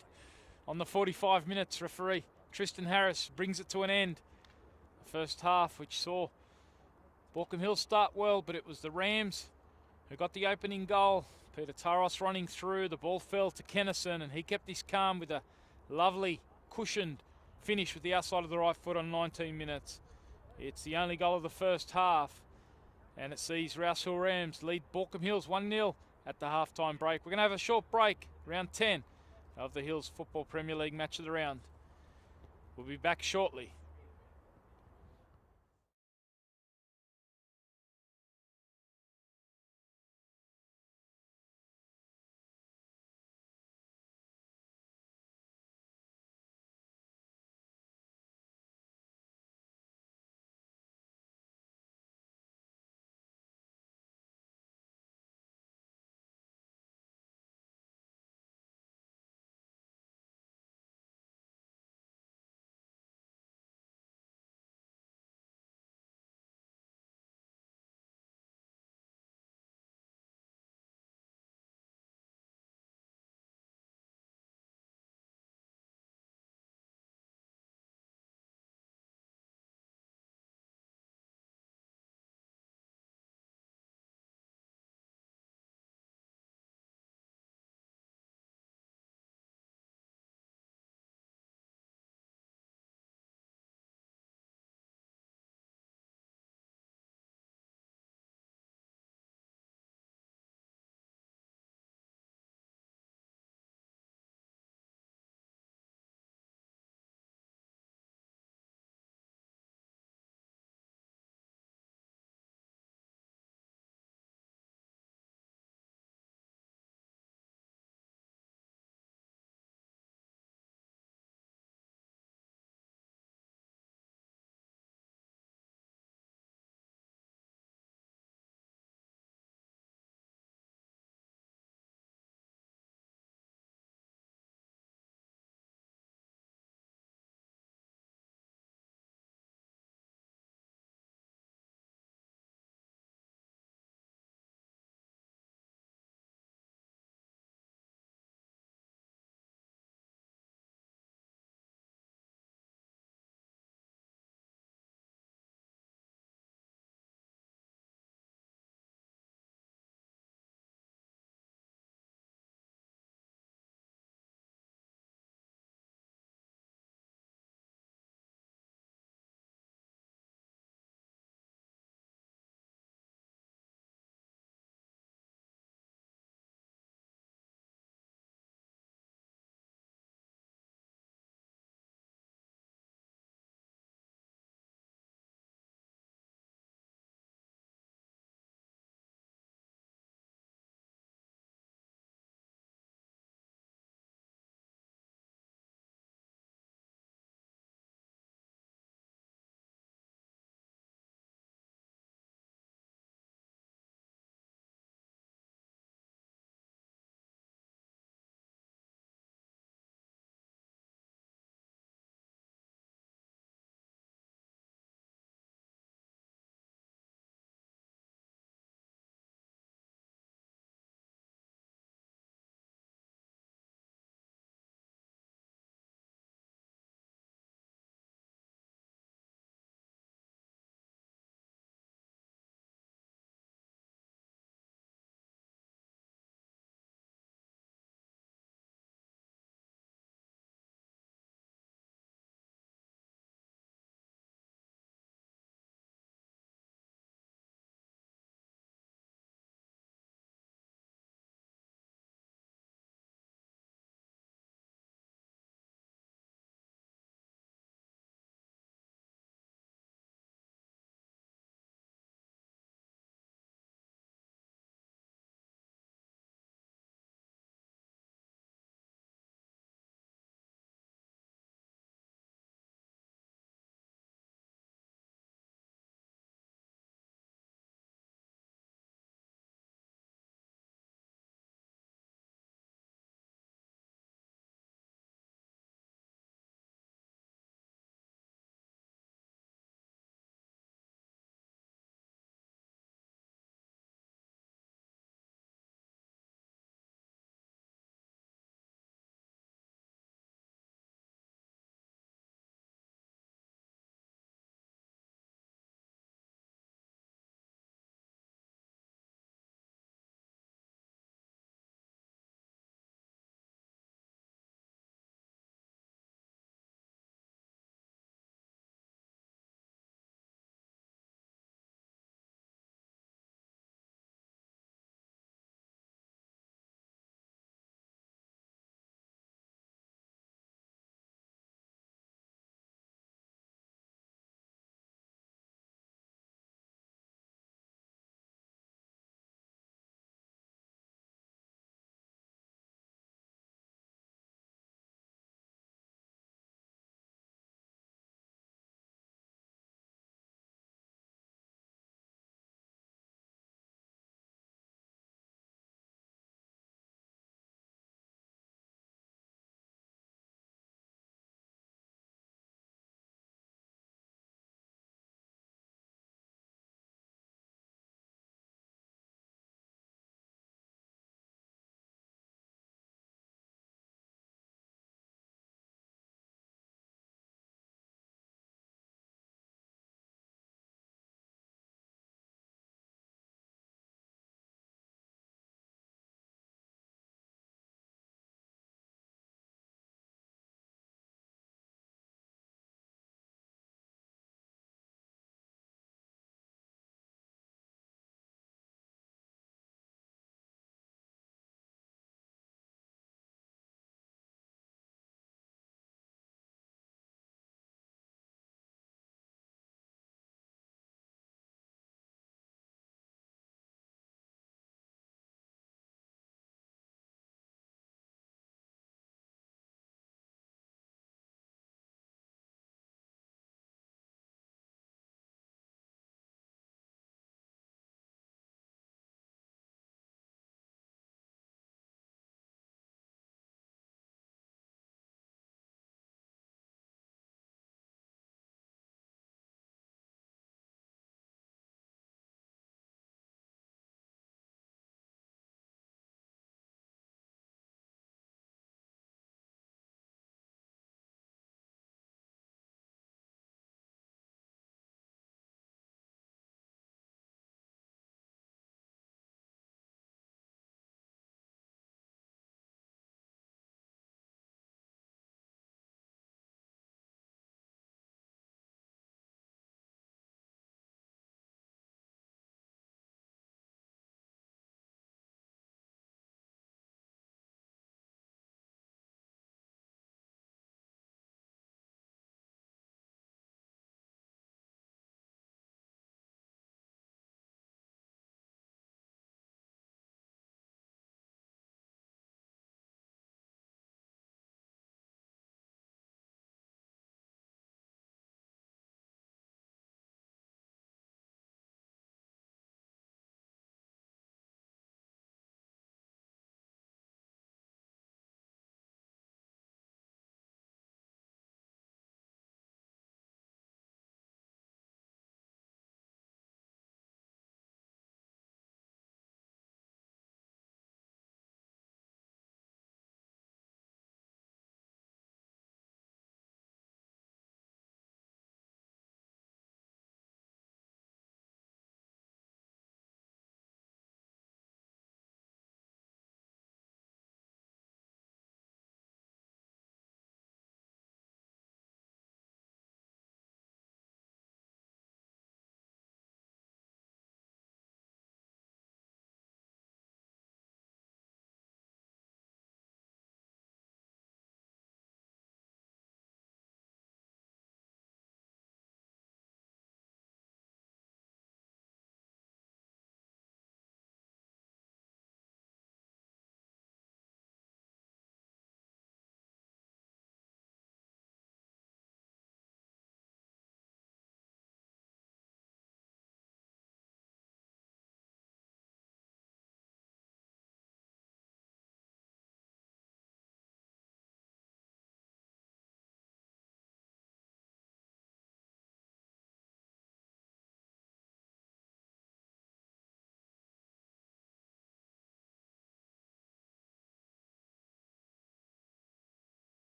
on the 45 minutes. Referee Tristan Harris brings it to an end. The first half, which saw BAULKHAM Hill start well, but it was the Rams who got the opening goal. Peter Taros running through. The ball fell to Kennison, and he kept his calm with a lovely cushioned finish with the outside of the right foot on 19 minutes. It's the only goal of the first half, and it sees Rouse Hill Rams lead BAULKHAM Hills 1-0 at the halftime break. We're going to have a short break, round 10 of the Hills Football Premier League match of the round. We'll be back shortly.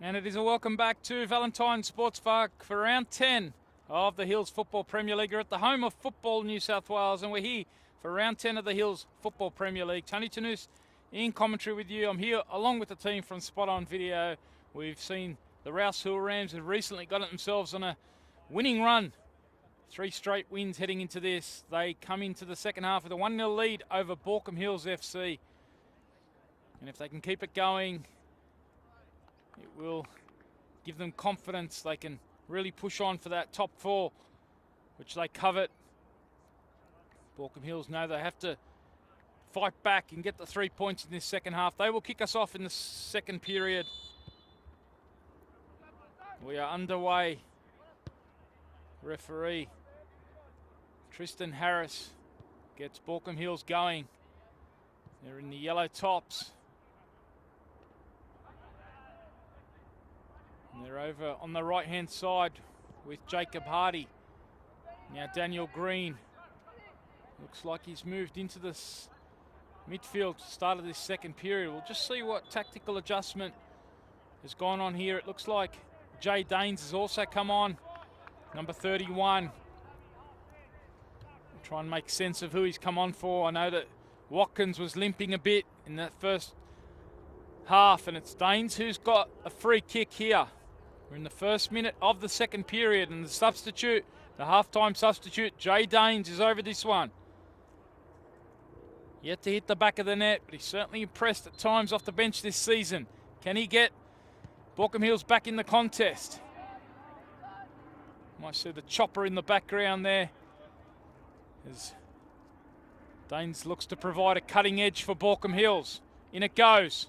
And it is a welcome back to Valentine Sports Park for round 10 of the Hills Football Premier League. We're at the home of football, New South Wales, and we're here for round 10 of the Hills Football Premier League. Tony Tanous in commentary with you. I'm here along with the team from Spot On Video. We've seen the ROUSE RAMS have recently got themselves on a winning run. 3 straight wins heading into this. They come into the second half with a 1-0 lead over BAULKHAM Hills FC. And if they can keep it going, it will give them confidence. They can really push on for that top 4, which they covet. BAULKHAM Hills know they have to fight back and get the 3 points in this second half. They will kick us off in the second period. We are underway. Referee Tristan Harris gets BAULKHAM Hills going. They're in the yellow tops. And they're over on the right-hand side with Jacob Hardy. Now Daniel Green. Looks like he's moved into this midfield start of this second period. We'll just see what tactical adjustment has gone on here. It looks like Jay Danes has also come on, number 31. I'll try and make sense of who he's come on for. I know that Watkins was limping a bit in that first half, and it's Danes who's got a free kick here. We're in the first minute of the second period, and the substitute, the half-time substitute, Jay Danes, is over this one. Yet to hit the back of the net, but he's certainly impressed at times off the bench this season. Can he get BAULKHAM Hills back in the contest? Might see the chopper in the background there as Danes looks to provide a cutting edge for BAULKHAM Hills. In it goes.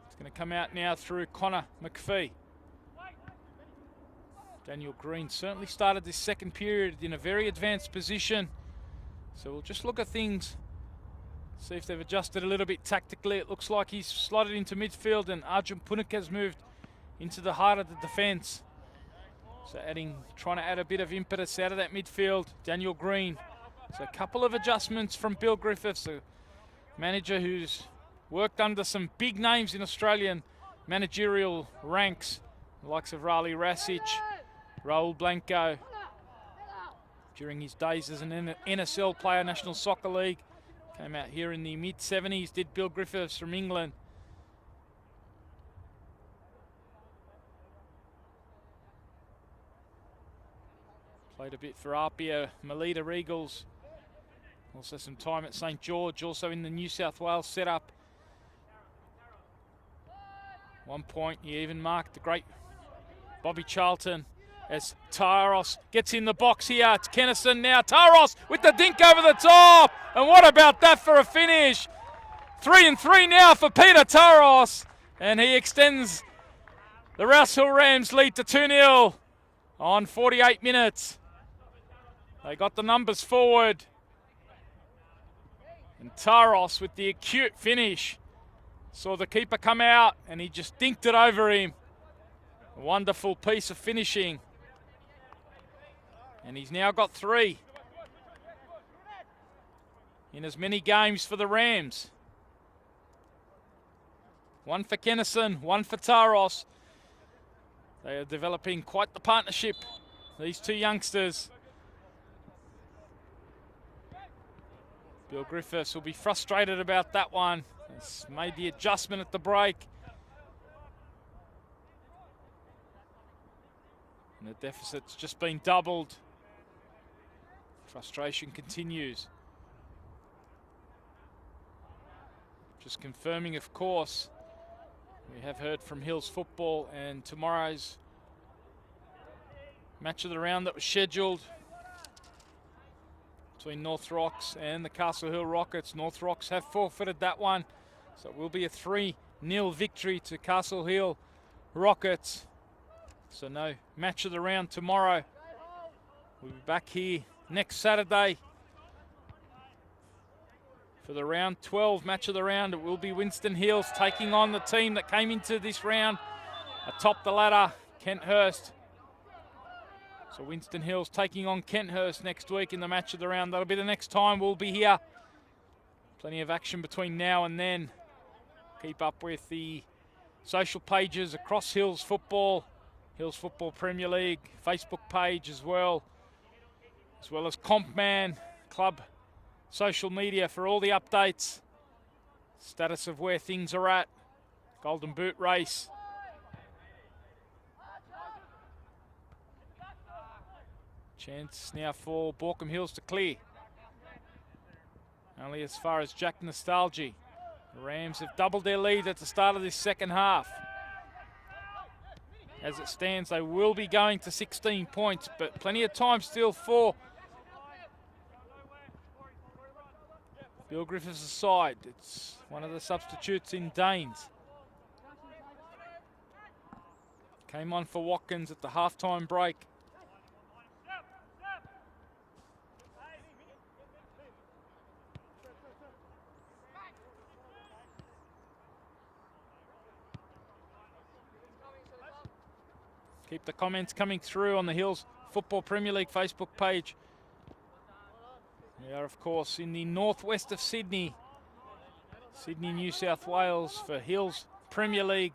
It's going to come out now through Connor McPhee. Daniel Green certainly started this second period in a very advanced position. So we'll just look at things, see if they've adjusted a little bit tactically. It looks like he's slotted into midfield, and Arjun Punik has moved into the heart of the defence. So trying to add a bit of impetus out of that midfield. Daniel Green. So a couple of adjustments from Bill Griffiths, a manager who's worked under some big names in Australian managerial ranks, the likes of Raleigh Rasic, Raul Blanco, during his days as an NSL player, National Soccer League. Came out here in the mid-70s, did Bill Griffiths from England. Played a bit for Apia, Melita Eagles. Also some time at St George, also in the New South Wales setup. 1 point, he even marked the great Bobby Charlton as Taros gets in the box here. It's Kennison now. Taros with the dink over the top. And what about that for a finish? 3-3 now for Peter Taros. And he extends the ROUSE RAMS lead to 2-0 on 48 minutes. They got the numbers forward. And Taros with the acute finish. Saw the keeper come out and he just dinked it over him. A wonderful piece of finishing. And he's now got 3 in as many games for the Rams. 1 for Kennison, 1 for Taros. They are developing quite the partnership, these 2 youngsters. Bill Griffiths will be frustrated about that one. He's made the adjustment at the break. And the deficit's just been doubled. Frustration continues. Just confirming, of course, we have heard from Hills Football, and tomorrow's match of the round that was scheduled between North Rocks and the Castle Hill Rockets. North Rocks have forfeited that one, so it will be a 3-0 victory to Castle Hill Rockets. So no match of the round tomorrow. We'll be back here next Saturday for the round 12 match of the round. It will be Winston Hills taking on the team that came into this round atop the ladder, Kenthurst. So Winston Hills taking on Kenthurst next week in the match of the round. That'll be the next time we'll be here Plenty of action between now and then. Keep up with the social pages across Hills Football Premier League, Facebook page as well as Compman Club social media for all the updates, status of where things are at, Golden Boot race. Chance now for BAULKHAM Hills to clear. Only as far as Jack Nostalgia. The Rams have doubled their lead at the start of this second half. As it stands, they will be going to 16 points, but plenty of time still for Bill Griffiths' side. It's one of the substitutes in Danes. Came on for Watkins at the halftime break. Keep the comments coming through on the Hills Football Premier League Facebook page. We are, of course, in the northwest of Sydney. Sydney, New South Wales for Hills Premier League.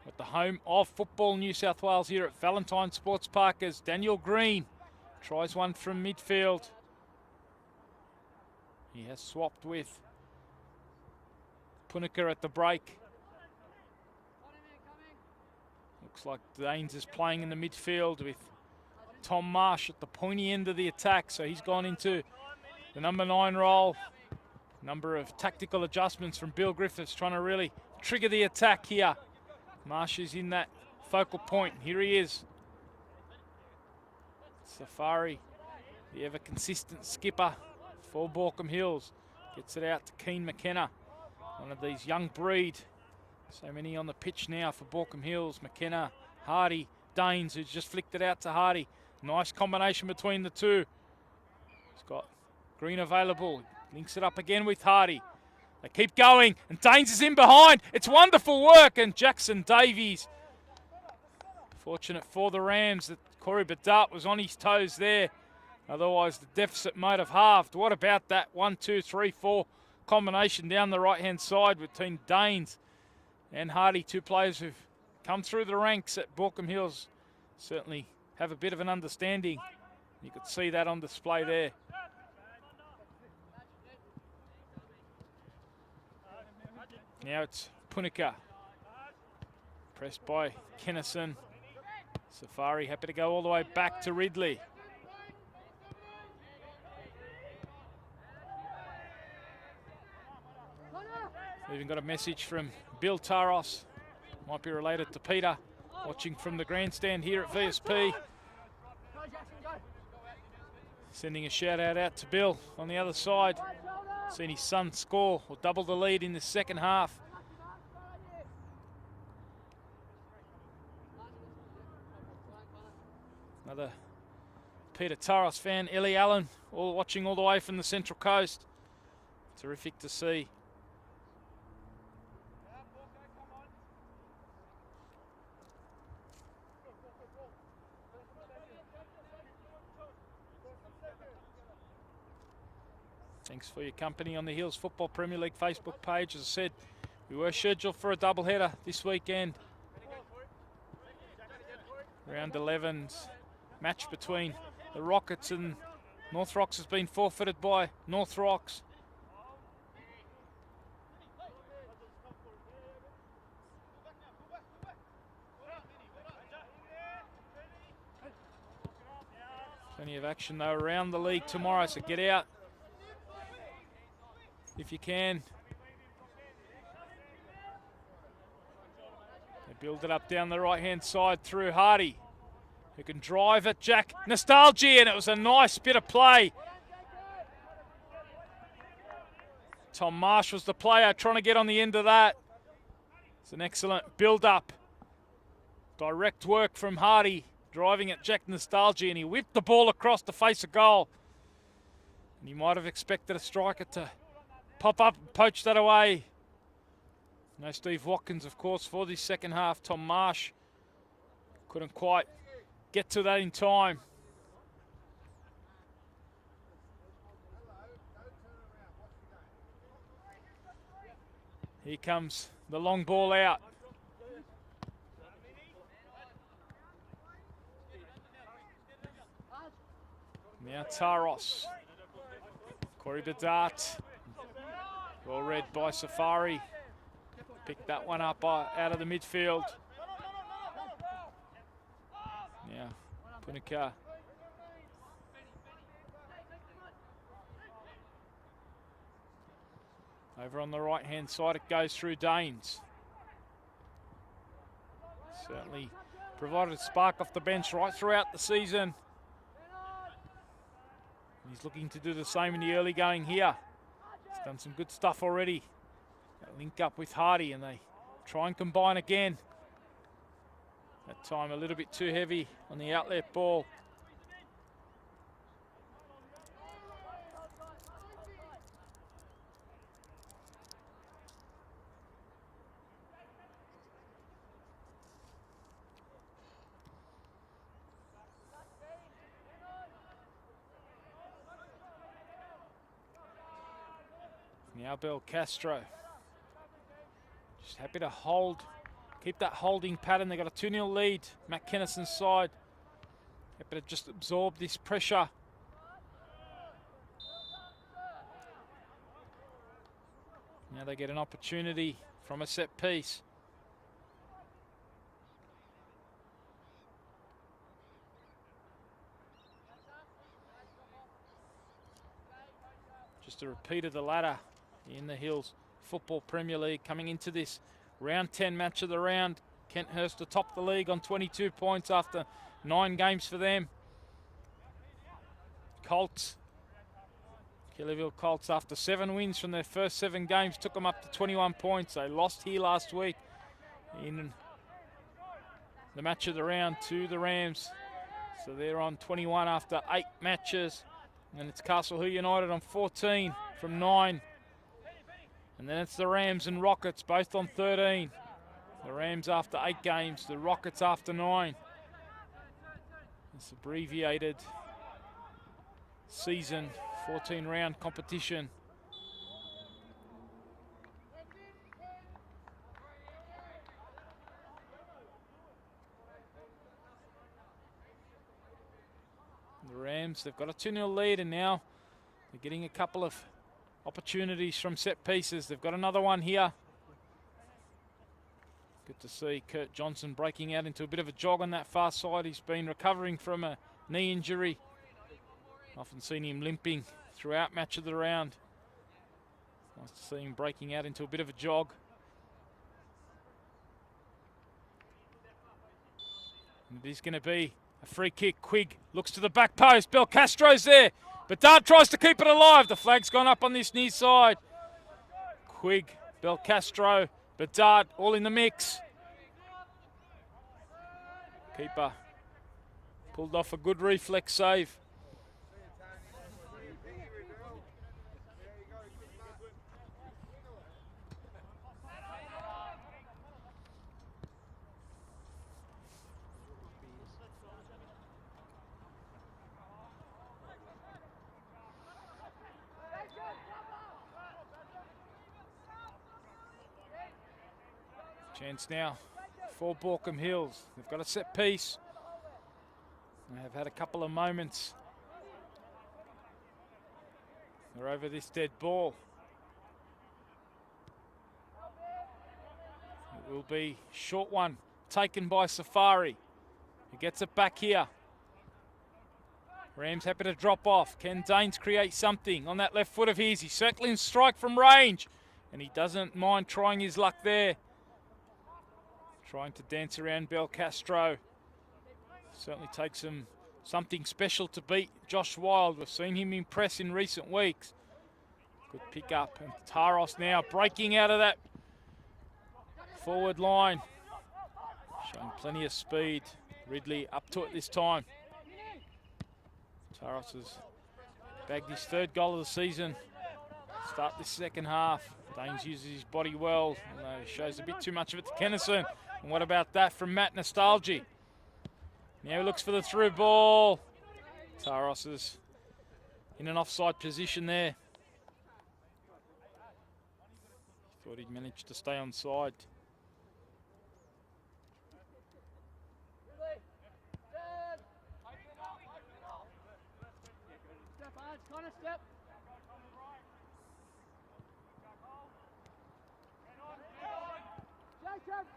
At the home of Football New South Wales here at Valentine Sports Park as Daniel Green tries one from midfield. He has swapped with Punica at the break. Looks like Danes is playing in the midfield with Tom Marsh at the pointy end of the attack. So he's gone into the number 9 role. Number of tactical adjustments from Bill Griffiths trying to really trigger the attack here. Marsh is in that focal point. Here he is. Safari, the ever consistent skipper for BAULKHAM Hills. Gets it out to Keen McKenna. One of these young breed. So many on the pitch now for BAULKHAM Hills. McKenna, Hardy, Danes, who's just flicked it out to Hardy. Nice combination between the two. He's got Green available. Links it up again with Hardy. They keep going, and Danes is in behind. It's wonderful work, and Jackson Davies. Fortunate for the Rams that Corey Bedart was on his toes there. Otherwise, the deficit might have halved. What about that 1, 2, 3, 4 combination down the right-hand side between Danes and Hardy, two players who've come through the ranks at BAULKHAM Hills. Certainly have a bit of an understanding. You could see that on display there. Now it's Punica. Pressed by Kennison. Safari happy to go all the way back to Ridley. Even got a message from Bill Taros. Might be related to Peter. Watching from the grandstand here at VSP. Sending a shout out to Bill on the other side. Seen his son score or double the lead in the second half. Another Peter Taros fan, Ellie Allen, all watching all the way from the Central Coast. Terrific to see. Thanks for your company on the Hills Football Premier League Facebook page. As I said, we were scheduled for a doubleheader this weekend. Round 11's match between the Rockets and North Rocks has been forfeited by North Rocks. Plenty of action though around the league tomorrow, so get out if you can. They build it up down the right-hand side through Hardy, who can drive it. Jack Nostalgia, and it was a nice bit of play. Tom Marsh was the player trying to get on the end of that. It's an excellent build-up. Direct work from Hardy, driving at Jack Nostalgia, and he whipped the ball across to face a goal. And you might have expected a striker to pop up and poach that away. No Steve Watkins, of course, for this second half. Tom Marsh couldn't quite get to that in time. Here comes the long ball out. Now Taros. Corey Bedart. Well read by Safari. Picked that one up out of the midfield. Now Punika. Over on the right-hand side, it goes through Danes. Certainly provided a spark off the bench right throughout the season. He's looking to do the same in the early going here. He's done some good stuff already. That link up with Hardy, and they try and combine again. That time a little bit too heavy on the outlet ball. Now Belcastro. Just happy to keep that holding pattern. They've got a 2-0 lead. Matt Kennison's side. Happy to just absorb this pressure. Now they get an opportunity from a set piece. Just a repeat of the ladder in the Hills Football Premier League coming into this round 10 match of the round. Kenthurst atop the league on 22 points after 9 games for them. Colts, Kellyville Colts, after 7 wins from their first 7 games, took them up to 21 points. They lost here last week in the match of the round to the Rams. So they're on 21 after 8 matches. And it's Castle Hill United on 14 from 9. And then it's the Rams and Rockets, both on 13. The Rams after 8 games, the Rockets after 9. This abbreviated season, 14-round competition. The Rams, they've got a 2-0 lead, and now they're getting a couple of opportunities from set pieces. They've got another one here. Good to see Kurt Johnson breaking out into a bit of a jog on that far side. He's been recovering from a knee injury. Often seen him limping throughout match of the round. Nice to see him breaking out into a bit of a jog. And it is going to be a free kick. Quigg looks to the back post. Belcastro's there. But Dart tries to keep it alive. The flag's gone up on this near side. Quigg, Belcastro, Bedart all in the mix. Keeper pulled off a good reflex save. Chance now for BAULKHAM Hills. They've got a set piece. They have had a couple of moments. They're over this dead ball. It will be a short one taken by Safari. He gets it back here. Rams happy to drop off. Can Danes create something on that left foot of his? He's circling strike from range, and he doesn't mind trying his luck there. Trying to dance around Belcastro. Certainly takes him something special to beat Josh Wild. We've seen him impress in recent weeks. Good pick up. And Taros now breaking out of that forward line. Showing plenty of speed. Ridley up to it this time. Taros has bagged his 3rd goal of the season. Start this second half. Danes uses his body well. Shows a bit too much of it to Kennison. And what about that from Matt Nostalgi? Now he looks for the through ball. Taros is in an offside position there. Thought he'd managed to stay on side.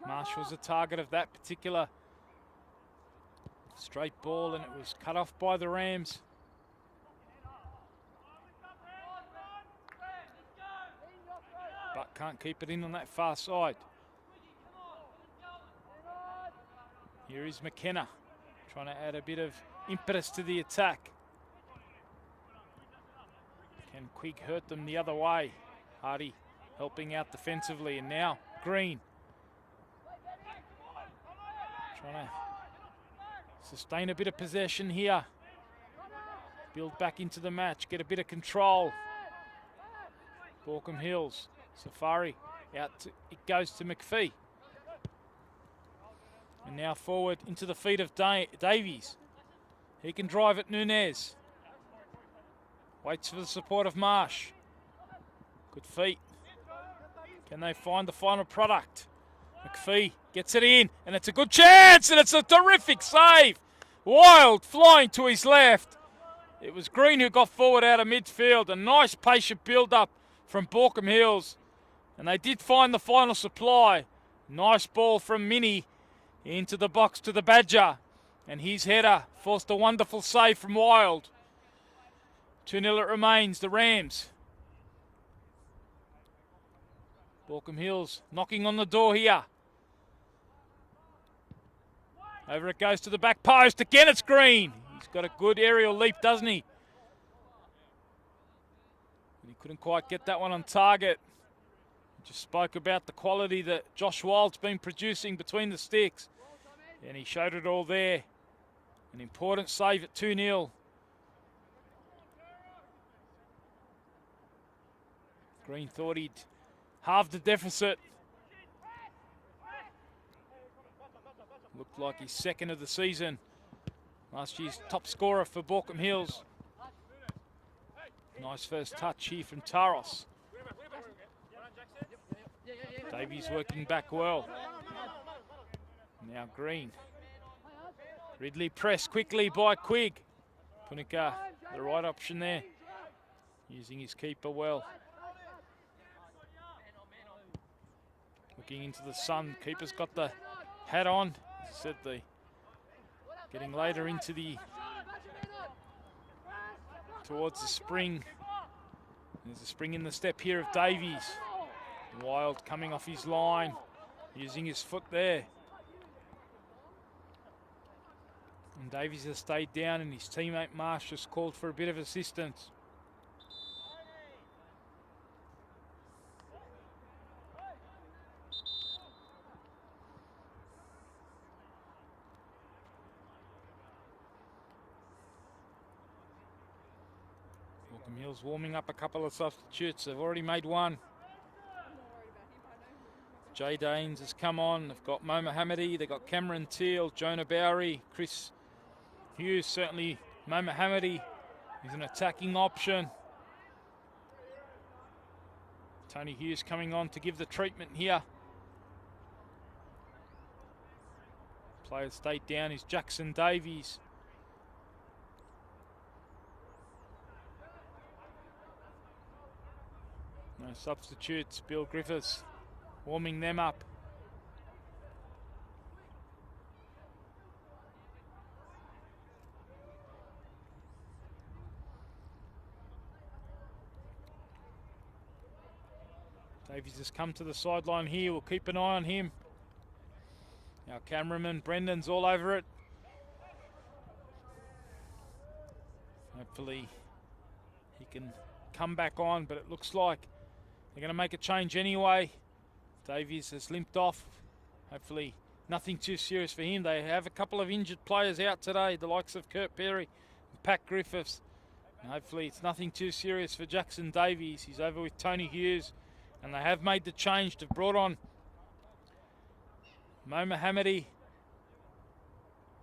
Marsh was the target of that particular straight ball, and it was cut off by the Rams. But can't keep it in on that far side. Here is McKenna trying to add a bit of impetus to the attack. Can Quigg hurt them the other way? Hardy helping out defensively, and now Green trying to sustain a bit of possession here. Build back into the match, get a bit of control. Baulkham Hills, Safari out, it goes to McPhee. And now forward into the feet of Davies. He can drive it, Nunez. Waits for the support of Marsh. Good feet. Can they find the final product? McPhee gets it in, and it's a good chance, and it's a terrific save. Wild flying to his left. It was Green who got forward out of midfield. A nice patient build-up from Baulkham Hills. And they did find the final supply. Nice ball from Minnie into the box to the Badger. And his header forced a wonderful save from Wild. 2-0 it remains, the Rams. Baulkham Hills knocking on the door here. Over it goes to the back post. Again it's Green. He's got a good aerial leap, doesn't he? But he couldn't quite get that one on target. Just spoke about the quality that Josh Wild's been producing between the sticks. And he showed it all there. An important save at 2-0. Green thought he'd halved the deficit. Looked like his second of the season. Last year's top scorer for Baulkham Hills. Nice first touch here from Taros. Davies working back well. Now Green. Ridley pressed quickly by Quigg. Punica, the right option there. Using his keeper well. Looking into the sun. Keeper's got the hat on. Said the getting later into the towards the spring. There's a spring in the step here of Davies. Wild coming off his line, using his foot there. And Davies has stayed down, and his teammate Marsh has called for a bit of assistance. Baulkham Hills warming up a couple of substitutes. They've already made one. Jay Danes has come on. They've got Mo Mohammadi, they've got Cameron Teal, Jonah Bowery, Chris Hughes. Certainly Mo Mohammadi is an attacking option. Tony Hughes coming on to give the treatment here. Player stayed down is Jackson Davies. No substitutes. Bill Griffiths warming them up. Davies has come to the sideline here. We'll keep an eye on him. Our cameraman Brendan's all over it. Hopefully he can come back on, but it looks like they're going to make a change anyway. Davies has limped off. Hopefully nothing too serious for him. They have a couple of injured players out today, the likes of Kurt Perry and Pat Griffiths. And hopefully it's nothing too serious for Jackson Davies. He's over with Tony Hughes. And they have made the change to brought on Mo Mohammadi,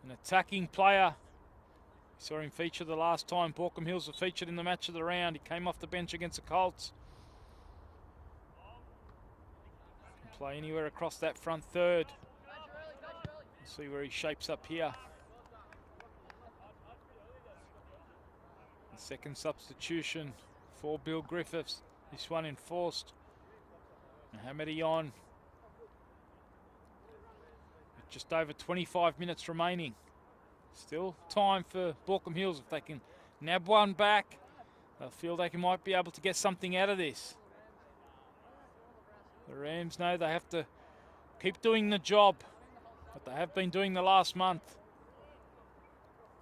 an attacking player. We saw him feature the last time Baulkham Hills were featured in the match of the round. He came off the bench against the Colts. Play anywhere across that front third. Let's see where he shapes up here. The second substitution for Bill Griffiths. This one enforced. Mohammedi on. With just over 25 minutes remaining. Still time for BAULKHAM Hills. If they can nab one back, they'll feel they might be able to get something out of this. The Rams know they have to keep doing the job that they have been doing the last month.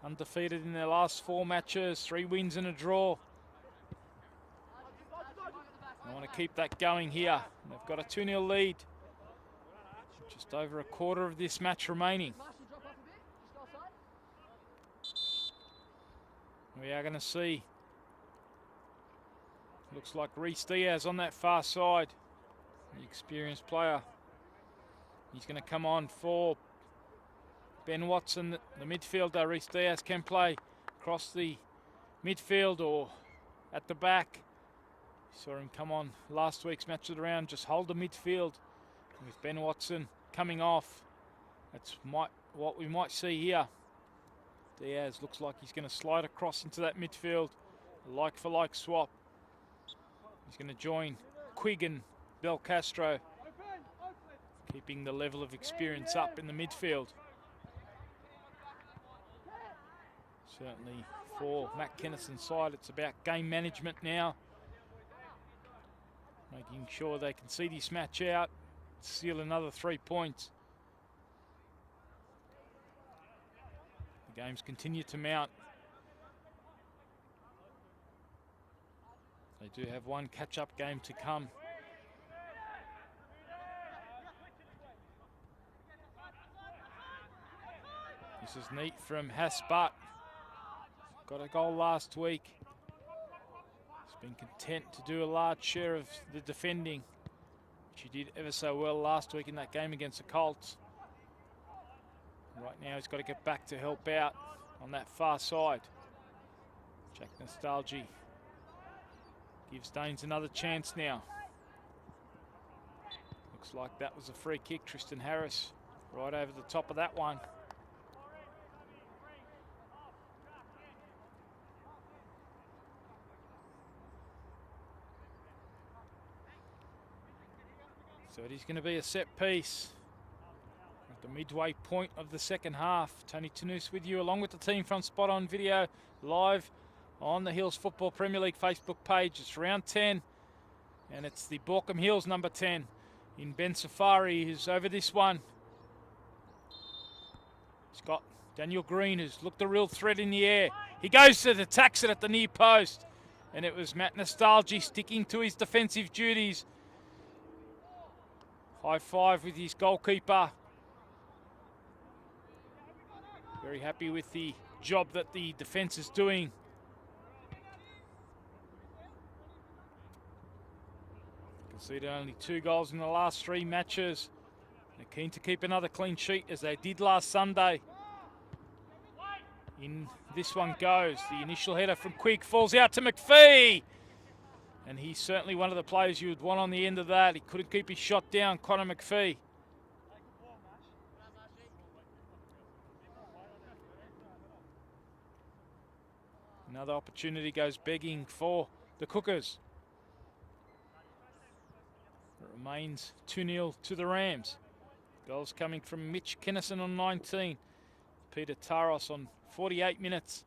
Undefeated in their last 4 matches, 3 wins and a draw. They want to keep that going here. They've got a 2-0 lead. Just over a quarter of this match remaining. We are going to see, looks like Reece Diaz on that far side, the experienced player. He's going to come on for Ben Watson, the midfielder. Reece Diaz can play across the midfield or at the back. Saw him come on last week's match of the round, just hold the midfield. With Ben Watson coming off, that's what we might see here. Diaz looks like he's going to slide across into that midfield, a like-for-like swap. He's going to join Quigg and Belcastro, keeping the level of experience up in the midfield. Certainly for Matt Kennison's side, it's about game management now. Making sure they can see this match out, seal another 3 points. The games continue to mount. They do have one catch-up game to come. This is neat from Hasbutt. Got a goal last week. He's been content to do a large share of the defending, which he did ever so well last week in that game against the Colts. Right now he's got to get back to help out on that far side. Jack Nostalgia gives Danes another chance now. Looks like that was a free kick. Tristan Harris right over the top of that one. So it is going to be a set piece at the midway point of the second half. Tony Tanous with you along with the team from Spot On Video live on the Hills Football Premier League Facebook page. It's round 10 and it's the BAULKHAM Hills number 10 in Ben Safari who's over this one. He's got Daniel Green who's looked a real threat in the air. He goes to it, attacks it at the near post, and it was Matt Nostalgia sticking to his defensive duties. High five with his goalkeeper. Very happy with the job that the defence is doing. Conceded only 2 goals in the last 3 matches. They're keen to keep another clean sheet as they did last Sunday. In this one goes. The initial header from Quigg falls out to McPhee. And he's certainly one of the players you would want on the end of that. He couldn't keep his shot down, Connor McPhee. Another opportunity goes begging for the Cookers. It remains 2-0 to the Rams. Goals coming from Mitch Kennison on 19. Peter Taros on 48 minutes.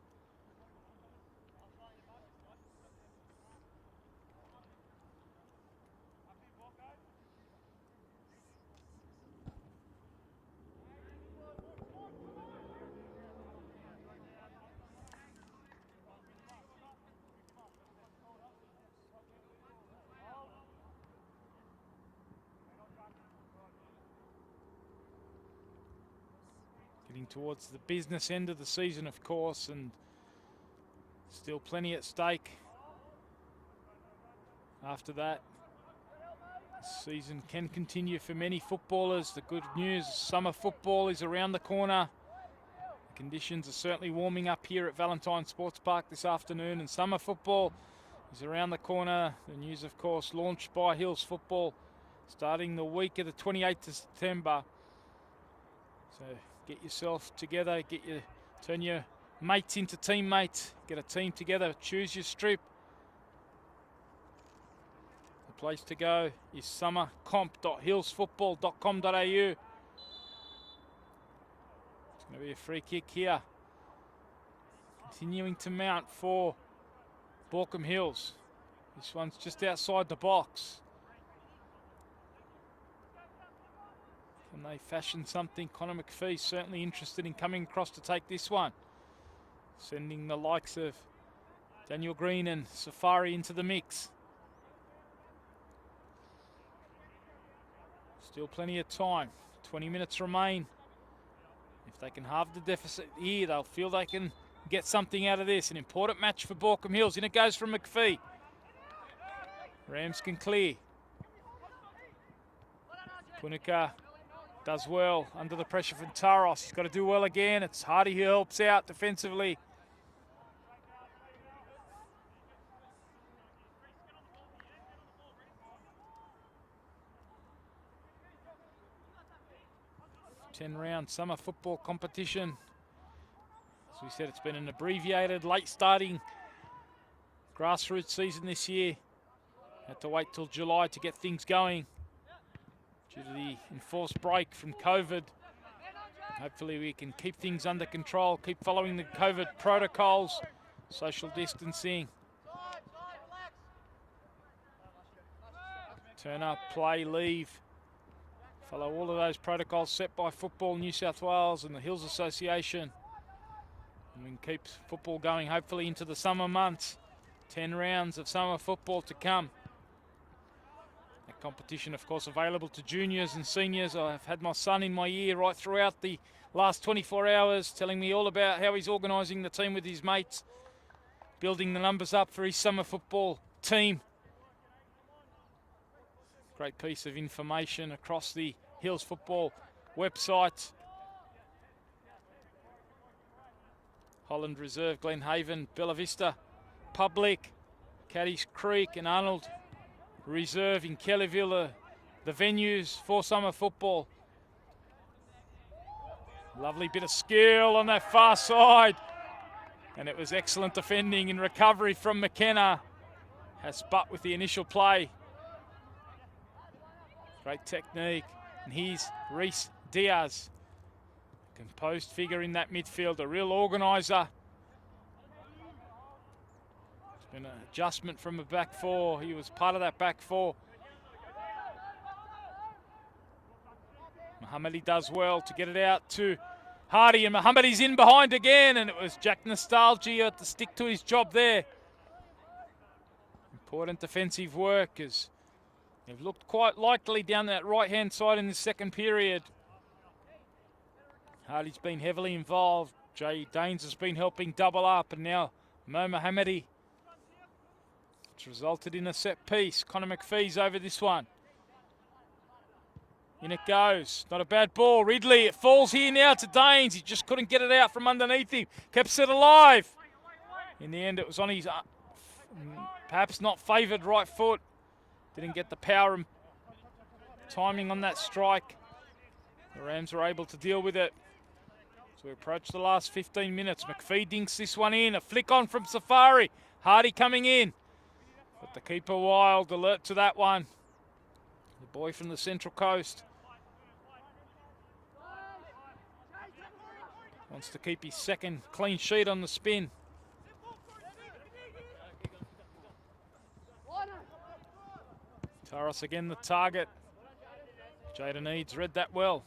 Getting towards the business end of the season, of course, and still plenty at stake after that. The season can continue for many footballers. The good news, summer football is around the corner. The conditions are certainly warming up here at Valentine Sports Park this afternoon, and summer football is around the corner. The news, of course, launched by Hills Football starting the week of the 28th of September. So get yourself together, turn your mates into teammates, get a team together, choose your strip. The place to go is summercomp.hillsfootball.com.au. It's going to be a free kick here. Continuing to mount for BAULKHAM Hills. This one's just outside the box. Can they fashion something? Connor McPhee certainly interested in coming across to take this one. Sending the likes of Daniel Green and Safari into the mix. Still plenty of time. 20 minutes remain. If they can halve the deficit here, they'll feel they can get something out of this. An important match for BAULKHAM Hills. In it goes from McPhee. Rams can clear. Punica does well under the pressure from Taros. He's got to do well again. It's Hardy who helps out defensively. Ten-round summer football competition. As we said, it's been an abbreviated, late starting grassroots season this year. Had to wait till July to get things going due to the enforced break from COVID. Hopefully we can keep things under control, keep following the COVID protocols, social distancing. Turn up, play, leave. Follow all of those protocols set by Football New South Wales and the Hills Association. And we can keep football going hopefully into the summer months. 10 rounds of summer football to come. That competition, of course, available to juniors and seniors. I've had my son in my ear right throughout the last 24 hours, telling me all about how he's organising the team with his mates, building the numbers up for his summer football team. Great piece of information across the Hills Football website. Holland Reserve, Glenhaven, Bella Vista Public, Caddies Creek and Arnold Reserve in Kellyville, the venues for summer football. Lovely bit of skill on that far side. And it was excellent defending and recovery from McKenna. Has Butt with the initial play. Great technique. And here's Reese Diaz. Composed figure in that midfield, a real organiser. It's been an adjustment from a back four. He was part of that back four. Mohammadi does well to get it out to Hardy, and Mohammadi's in behind again, and it was Jack Nostalgia to stick to his job there. Important defensive work as they've looked quite likely down that right-hand side in the second period. Hardy's been heavily involved. Jay Danes has been helping double up, and now Mo Mohammadi. It's resulted in a set piece. Connor McPhee's over this one. In it goes. Not a bad ball. Ridley, it falls here now to Danes. He just couldn't get it out from underneath him. Kept it alive. In the end, it was on his perhaps not favoured right foot. Didn't get the power and timing on that strike. The Rams were able to deal with it. So we approach the last 15 minutes. McPhee dinks this one in. A flick on from Safari. Hardy coming in. But the keeper wild. Alert to that one. The boy from the Central Coast. Wants to keep his second clean sheet on the spin. Taros again the target. Jaden Eads read that well.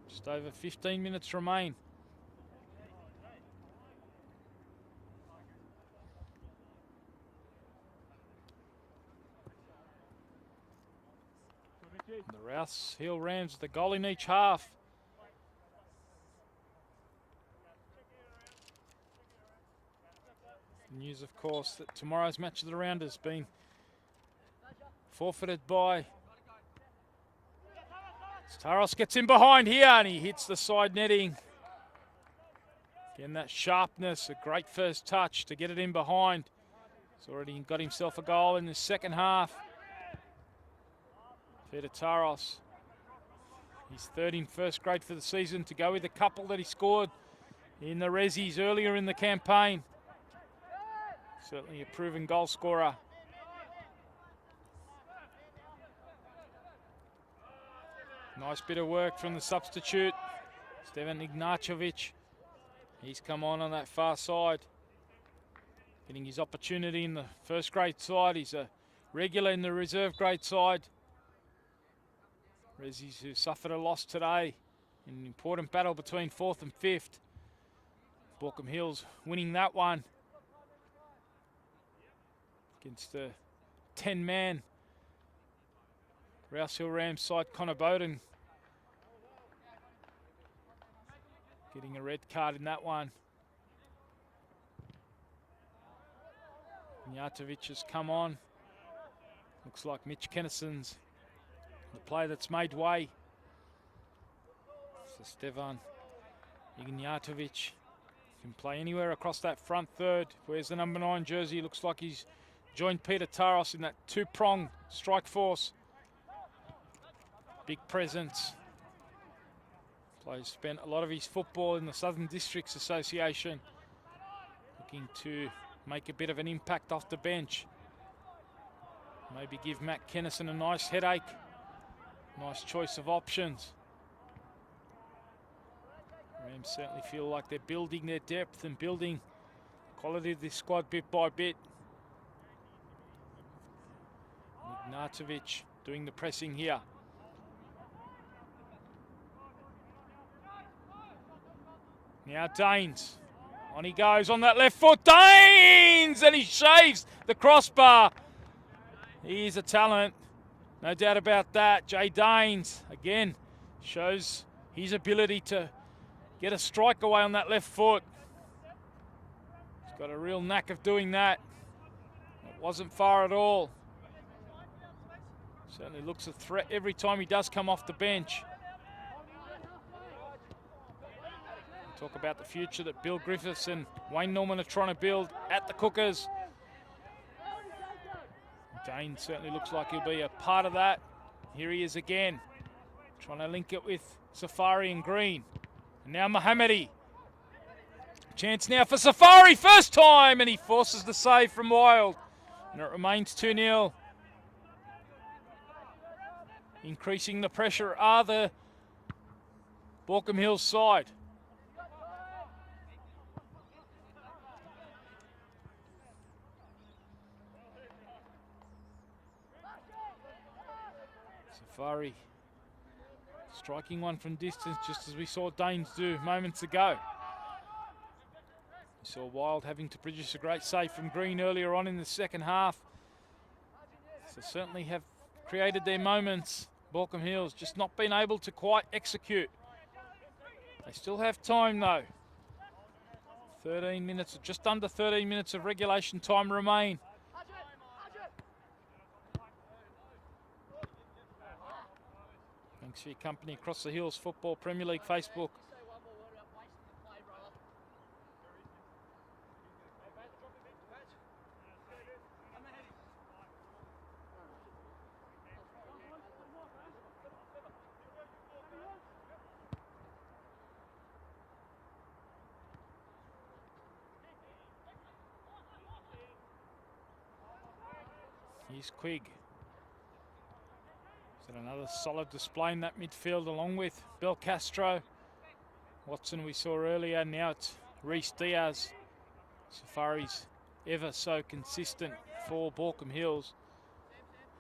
Just over 15 minutes remain. The Rouse Hill Rams with the goal in each half. News, of course, that tomorrow's match of the round has been forfeited by Taros gets in behind here and he hits the side netting. Again, that sharpness, a great first touch to get it in behind. He's already got himself a goal in the second half. Peter Taros. He's third in first grade for the season to go with a couple that he scored in the Rezzies earlier in the campaign. Certainly a proven goal scorer. Nice bit of work from the substitute, Stevan Ignacevic. He's come on that far side, getting his opportunity in the first grade side. He's a regular in the reserve grade side. Rezzies who suffered a loss today in an important battle between 4th and 5th. BAULKHAM Hills winning that one against the 10-man Rouse Hill Rams side. Connor Bowden getting a red card in that one. Mijatovic has come on. Looks like Mitch Kennison's the player that's made way. So Stevan Ignacevic can play anywhere across that front third. Wears the number 9 jersey. Looks like he's joined Peter Taros in that two-prong strike force. Big presence. Players spent a lot of his football in the Southern Districts Association. Looking to make a bit of an impact off the bench. Maybe give Matt Kennison a nice headache. Nice choice of options. Rams certainly feel like they're building their depth and building quality of this squad bit by bit. Ignacevic doing the pressing here. Now Daines. On he goes on that left foot. Daines! And he shaves the crossbar. He is a talent. No doubt about that. Jay Daines, again, shows his ability to get a strike away on that left foot. He's got a real knack of doing that. It wasn't far at all. Certainly looks a threat every time he does come off the bench. Talk about the future that Bill Griffiths and Wayne Norman are trying to build at the Cookers. Dane certainly looks like he'll be a part of that. Here he is again, trying to link it with Safari and Green. And now Mohammedi. Chance now for Safari, first time, and he forces the save from Wild. And it remains 2-0. Increasing the pressure are the BAULKHAM Hills side. Safari striking one from distance, just as we saw Daines do moments ago. We saw Wild having to produce a great save from Green earlier on in the second half. So certainly have created their moments. BAULKHAM Hills just not been able to quite execute. They still have time though. 13 minutes, just under 13 minutes of regulation time remain. Thanks for your company across the Hills Football Premier League Facebook. Here's Quigg. Is that another solid display in that midfield along with Belcastro. Watson we saw earlier, now it's Reece Diaz. Safari's ever so consistent for BAULKHAM Hills.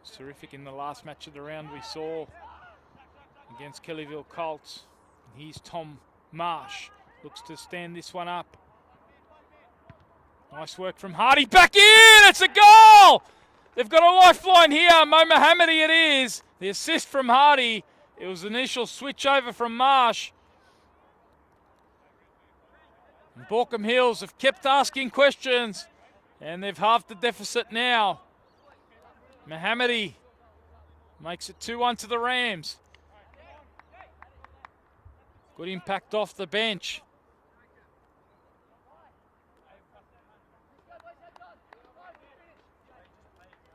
It's terrific in the last match of the round we saw against Kellyville Colts. And here's Tom Marsh, looks to stand this one up. Nice work from Hardy, back in, it's a goal! They've got a lifeline here. Mo Mohammedi it is. The assist from Hardy. It was an initial switch over from Marsh. And BAULKHAM Hills have kept asking questions, and they've halved the deficit now. Mohammedi makes it 2-1 to the Rams. Good impact off the bench.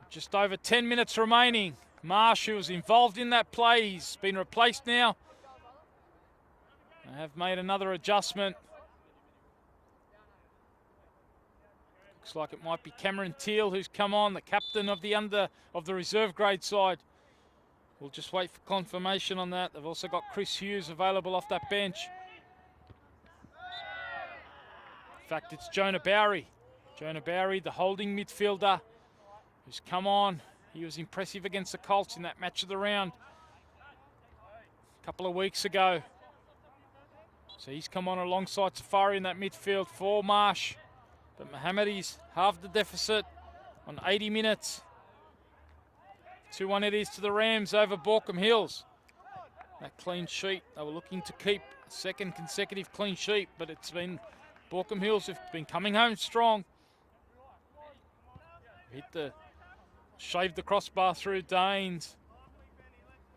Just over 10 minutes remaining. Marsh, who was involved in that play, he's been replaced now. They have made another adjustment. Looks like it might be Cameron Teal who's come on, the captain of the reserve grade side. We'll just wait for confirmation on that. They've also got Chris Hughes available off that bench. In fact, it's Jonah Bowery. Jonah Bowery, the holding midfielder, who's come on. He was impressive against the Colts in that match of the round a couple of weeks ago. So he's come on alongside Safari in that midfield for Marsh. But Mohammedi's halved the deficit on 80 minutes. 2-1 it is to the Rams over BAULKHAM Hills. That clean sheet, they were looking to keep a second consecutive clean sheet, but it's been BAULKHAM Hills who've been coming home strong. Shaved the crossbar through Danes.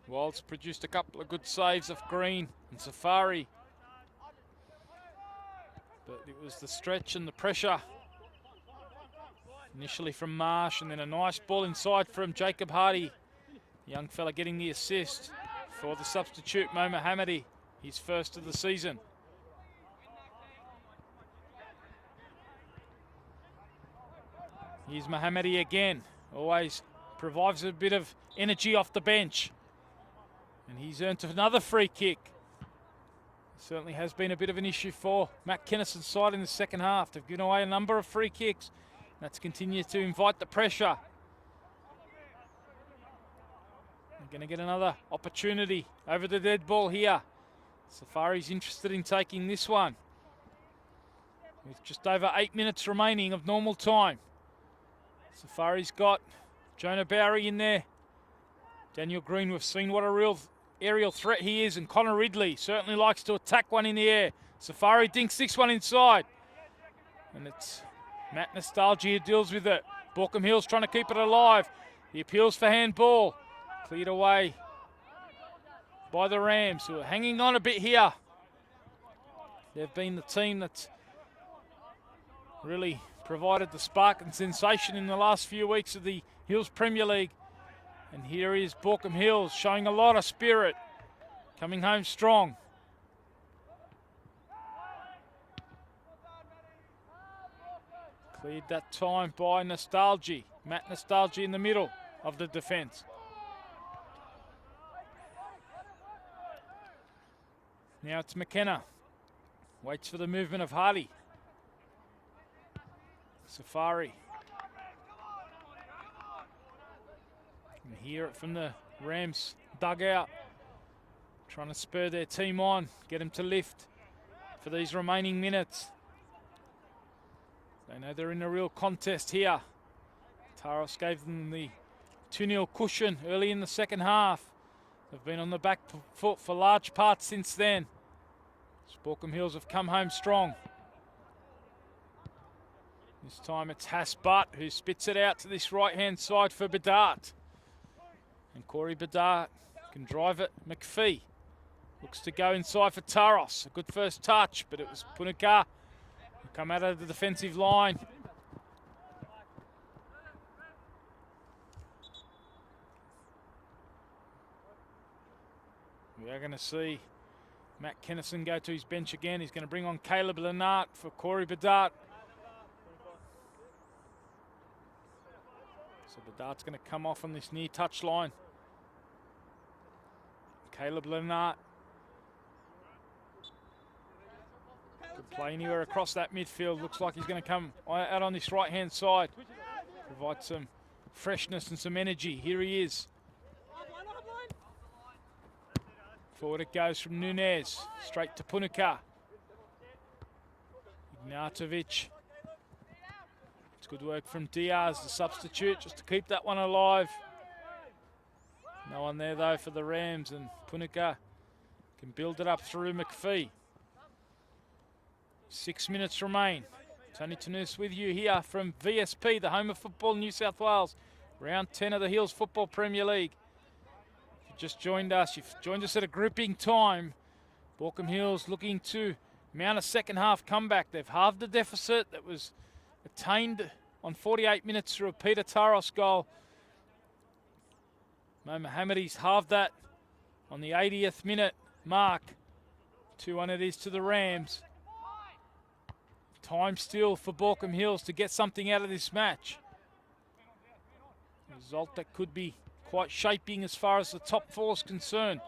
Wilds produced a couple of good saves off Green and Safari. But it was the stretch and the pressure. Initially from Marsh, and then a nice ball inside from Jacob Hardy. The young fella getting the assist for the substitute, Mo Mohammedi, his first of the season. Here's Mohammedi again. Always provides a bit of energy off the bench. And he's earned another free kick. Certainly has been a bit of an issue for Matt Kennison's side in the second half. They've given away a number of free kicks. That's continued to invite the pressure. They're going to get another opportunity over the dead ball here. Safari's interested in taking this one. With just over 8 minutes remaining of normal time. Safari's got Jonah Bowery in there. Daniel Green, we've seen what a real aerial threat he is, and Connor Ridley certainly likes to attack one in the air. Safari dinks this one inside. And it's Matt Nostalgia who deals with it. BAULKHAM Hills trying to keep it alive. He appeals for handball. Cleared away by the Rams, who are hanging on a bit here. They've been the team that's really provided the spark and sensation in the last few weeks of the Hills Premier League. And here is BAULKHAM Hills showing a lot of spirit, coming home strong. Cleared that time by Nostalgia. Matt Nostalgia in the middle of the defence. Now it's McKenna. Waits for the movement of Hardy. Safari. You can hear it from the Rams dugout. Trying to spur their team on, get them to lift for these remaining minutes. They know they're in a real contest here. Taros gave them the 2-0 cushion early in the second half. They've been on the back foot for large parts since then. BAULKHAM Hills have come home strong. This time it's Haas Butt who spits it out to this right-hand side for Bedart. And Corey Bedart can drive it. McPhee looks to go inside for Taros. A good first touch, but it was Punika who come out of the defensive line. We are going to see Matt Kennison go to his bench again. He's going to bring on Caleb Lennart for Corey Bedart. So Bedart's going to come off on this near touch line. Caleb Lennart could play anywhere across that midfield. Looks like he's going to come out on this right-hand side. Provide some freshness and some energy. Here he is. Forward it goes from Nunez, straight to Punika. Ignatovic. It's good work from Diaz, the substitute, just to keep that one alive. No one there though for the Rams, and Punika can build it up through McPhee. 6 minutes remain. Tony Tanous with you here from VSP, the home of football in New South Wales. Round 10 of the Hills Football Premier League. Just joined us. You've joined us at a gripping time Baulkham Hills looking to mount a second half comeback. They've halved the deficit that was attained on 48 minutes through a Peter Taros goal. Mo Mohammedi's halved that on the 80th minute mark. 2-1 it is to the Rams. Time still for Baulkham Hills to get something out of this match. A result that could be quite shaping as far as the top four is concerned.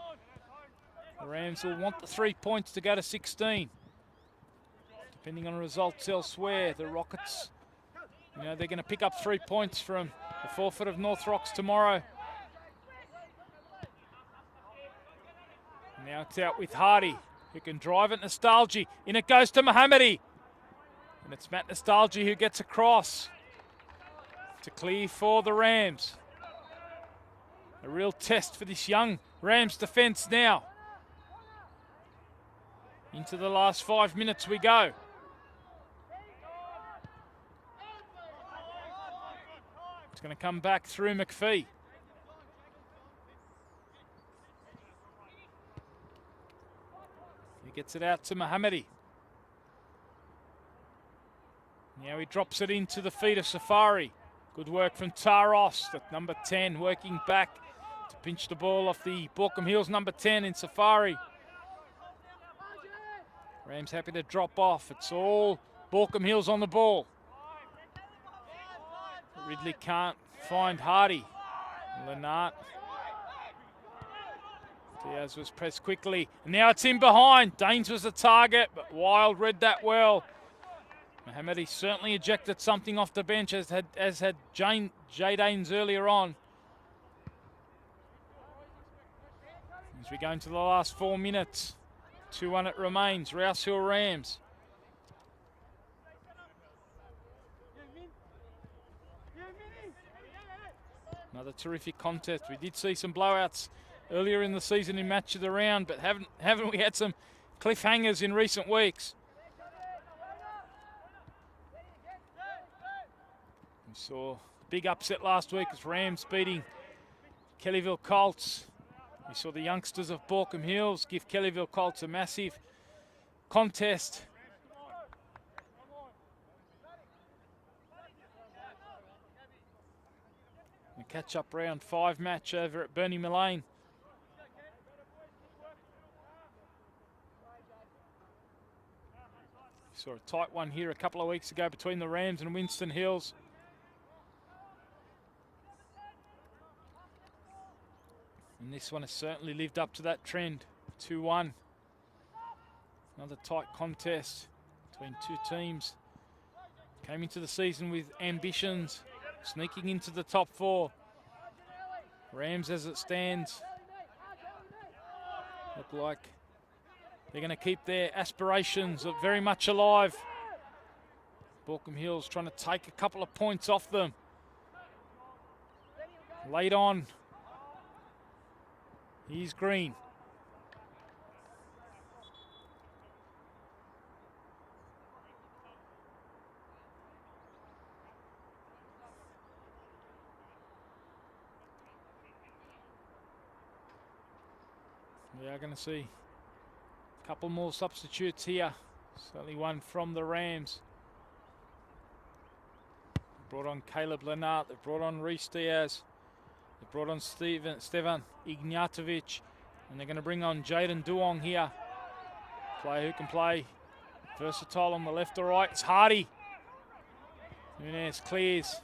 The Rams will want the 3 points to go to 16. Depending on results elsewhere, the Rockets, they're going to pick up 3 points from the forfeit of North Rocks tomorrow. Now it's out with Hardy, who can drive it. Nostalgia, in it goes to Mohammedi. And it's Matt Nostalgia who gets across to clear for the Rams. A real test for this young Rams defence now. Into the last 5 minutes we go. It's going to come back through McPhee. He gets it out to Mohammedi. Now he drops it into the feet of Safari. Good work from Taros, the number 10, working back to pinch the ball off the Baulkham Hills number 10 in Safari. Rams happy to drop off. It's all Baulkham Hills on the ball. Ridley can't find Hardy. Lennart. Diaz was pressed quickly. And now it's in behind. Danes was the target, but Wild read that well. Mohammedi certainly ejected something off the bench, as had Jay Danes earlier on. As we go into the last 4 minutes, 2-1 it remains. Rouse Hill Rams. Another terrific contest. We did see some blowouts earlier in the season in Match of the Round, but haven't we had some cliffhangers in recent weeks? We saw a big upset last week as Rams beating Kellyville Colts. We saw the youngsters of Baulkham Hills give Kellyville Colts a massive contest. A catch-up round 5 match over at Bernie Mullane. Saw a tight one here a couple of weeks ago between the Rams and Winston Hills. And this one has certainly lived up to that trend. 2-1. Another tight contest between two teams. Came into the season with ambitions, sneaking into the top 4. Rams, as it stands, look like they're going to keep their aspirations very much alive. Baulkham Hills trying to take a couple of points off them. Late on. Here's Green. We are going to see a couple more substitutes here. Certainly one from the Rams. They brought on Caleb Lennart. They've brought on Reece Diaz. They've brought on Stevan Ignjatovic. And they're going to bring on Jaden Duong here. Player who can play versatile on the left or right. It's Hardy. Nunes clears.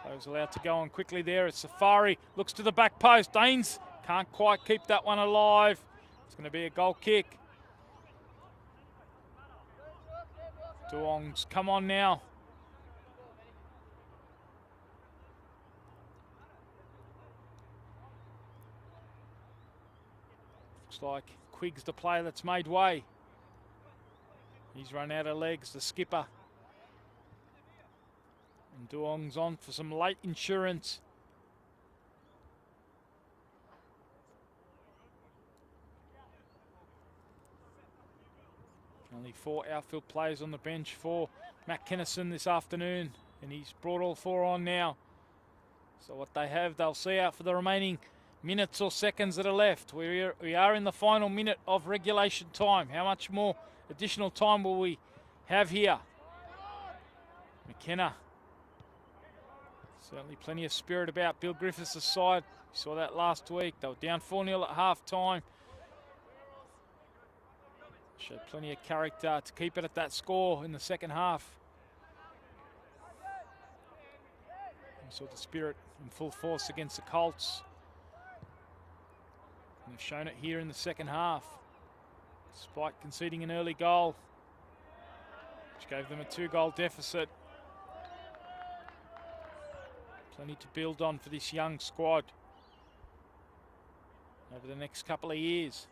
Players allowed to go on quickly there. It's Safari. Looks to the back post. Danes can't quite keep that one alive. It's going to be a goal kick. Duong's come on now. Looks like Quig's the player that's made way. He's run out of legs, the skipper. And Duong's on for some late insurance. Only 4 outfield players on the bench for Matt Kennison this afternoon, and he's brought all 4 on now. So what they have, they'll see out for the remaining minutes or seconds that are left. We are in the final minute of regulation time. How much more additional time will we have here? McKenna. Certainly plenty of spirit about Bill Griffiths' side. We saw that last week. They were down 4-0 at half-time. Showed plenty of character to keep it at that score in the second half. We saw the spirit in full force against the Colts. And they've shown it here in the second half, despite conceding an early goal, which gave them a 2-goal deficit. Plenty to build on for this young squad over the next couple of years.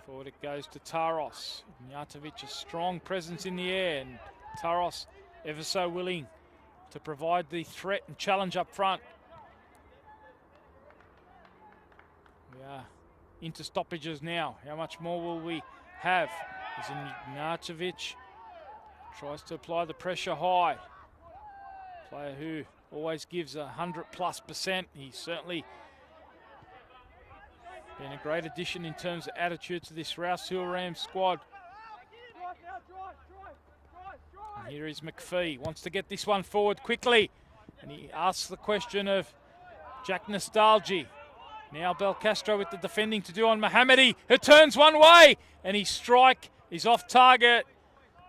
Forward it goes to Taros. Mijatovic, a strong presence in the air, and Taros ever so willing to provide the threat and challenge up front. We are into stoppages now. How much more will we have? As Mijatovic tries to apply the pressure high. Player who always gives 100+%. He's certainly been a great addition in terms of attitude to this ROUSE RAMS squad. And here is McPhee, wants to get this one forward quickly. And he asks the question of Jack Nostalgi. Now Belcastro with the defending to do on Mohammadi, who turns one way, and his strike is off target.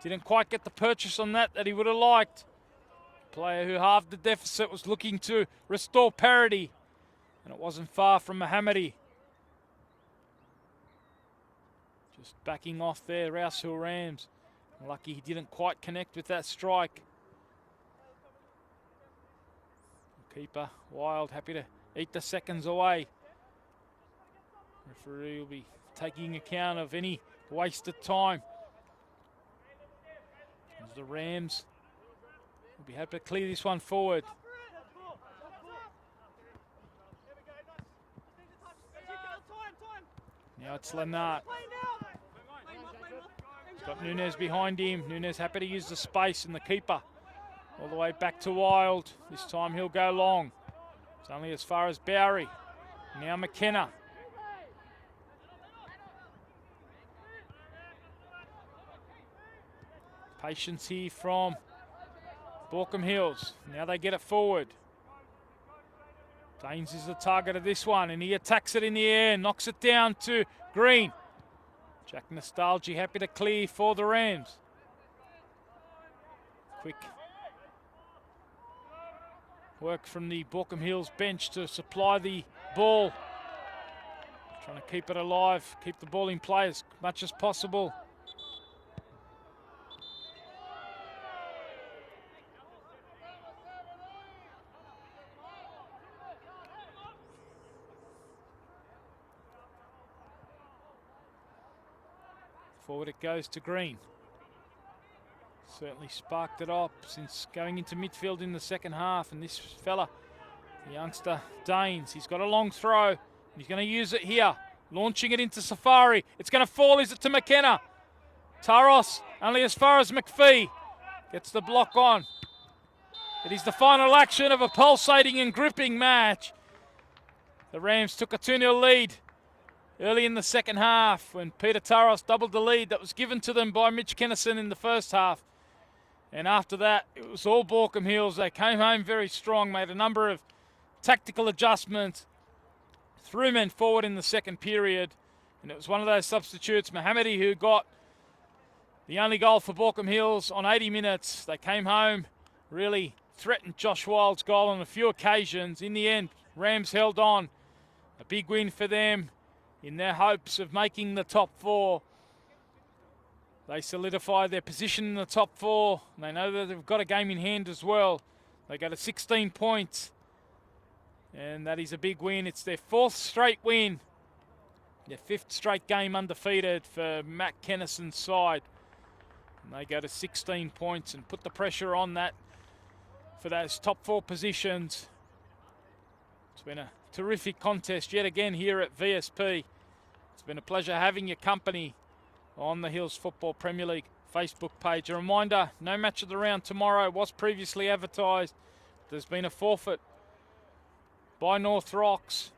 Didn't quite get the purchase on that he would have liked. Player who halved the deficit was looking to restore parity, and it wasn't far from Mohammadi. Just backing off there, ROUSE RAMS. Lucky he didn't quite connect with that strike. Keeper Wild happy to eat the seconds away. Referee will be taking account of any wasted time. As the Rams will be happy to clear this one forward. Now it's Lennart. He's got Nunez behind him. Nunez happy to use the space, and the keeper all the way back to Wild. This time he'll go long. It's only as far as Bowery. Now McKenna. Patience here from BAULKHAM Hills. Now they get it forward. Daines is the target of this one, and he attacks it in the air, knocks it down to Green. Jack Nostalgi happy to clear for the Rams. Quick work from the BAULKHAM Hills bench to supply the ball. Trying to keep it alive, keep the ball in play as much as possible. Forward it goes to Green. Certainly sparked it up since going into midfield in the second half. And this fella, the youngster Daines, he's got a long throw. And he's going to use it here. Launching it into Safari. It's going to fall. Is it to McKenna? Taros only as far as McPhee. Gets the block on. It is the final action of a pulsating and gripping match. The Rams took a 2-0 lead early in the second half when Peter Taros doubled the lead that was given to them by Mitch Kennison in the first half. And after that, it was all BAULKHAM Hills. They came home very strong, made a number of tactical adjustments, threw men forward in the second period. And it was one of those substitutes, Mohammadi, who got the only goal for BAULKHAM Hills on 80 minutes. They came home, really threatened Josh Wild's goal on a few occasions. In the end, Rams held on. A big win for them in their hopes of making the top four. They solidify their position in the top four. They know that they've got a game in hand as well. They go to 16 points. And that is a big win. It's their fourth straight win. Their fifth straight game undefeated for Matt Kennison's side. And they go to 16 points and put the pressure on that for those top four positions. It's been a terrific contest yet again here at VSP. It's been a pleasure having your company on the Hills Football Premier League Facebook page. A reminder, no match of the round tomorrow was previously advertised. There's been a forfeit by North Rocks,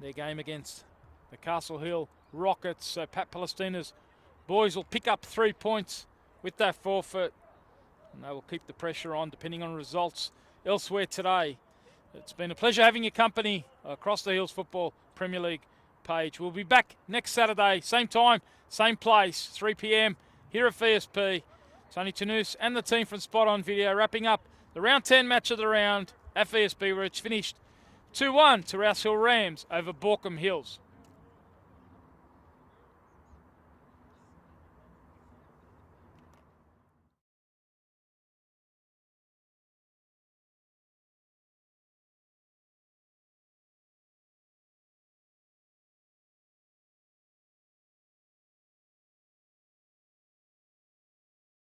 their game against the Castle Hill Rockets. So Pat Palestina's boys will pick up 3 points with that forfeit, and they will keep the pressure on depending on results elsewhere today. It's been a pleasure having your company across the Hills Football Premier League page. We'll be back next Saturday, same time, same place, 3 p.m. here at VSP. Tony Tanous and the team from Spot On Video wrapping up the round 10 match of the round at VSP, where it's finished 2-1 to Rouse Hill Rams over BAULKHAM Hills.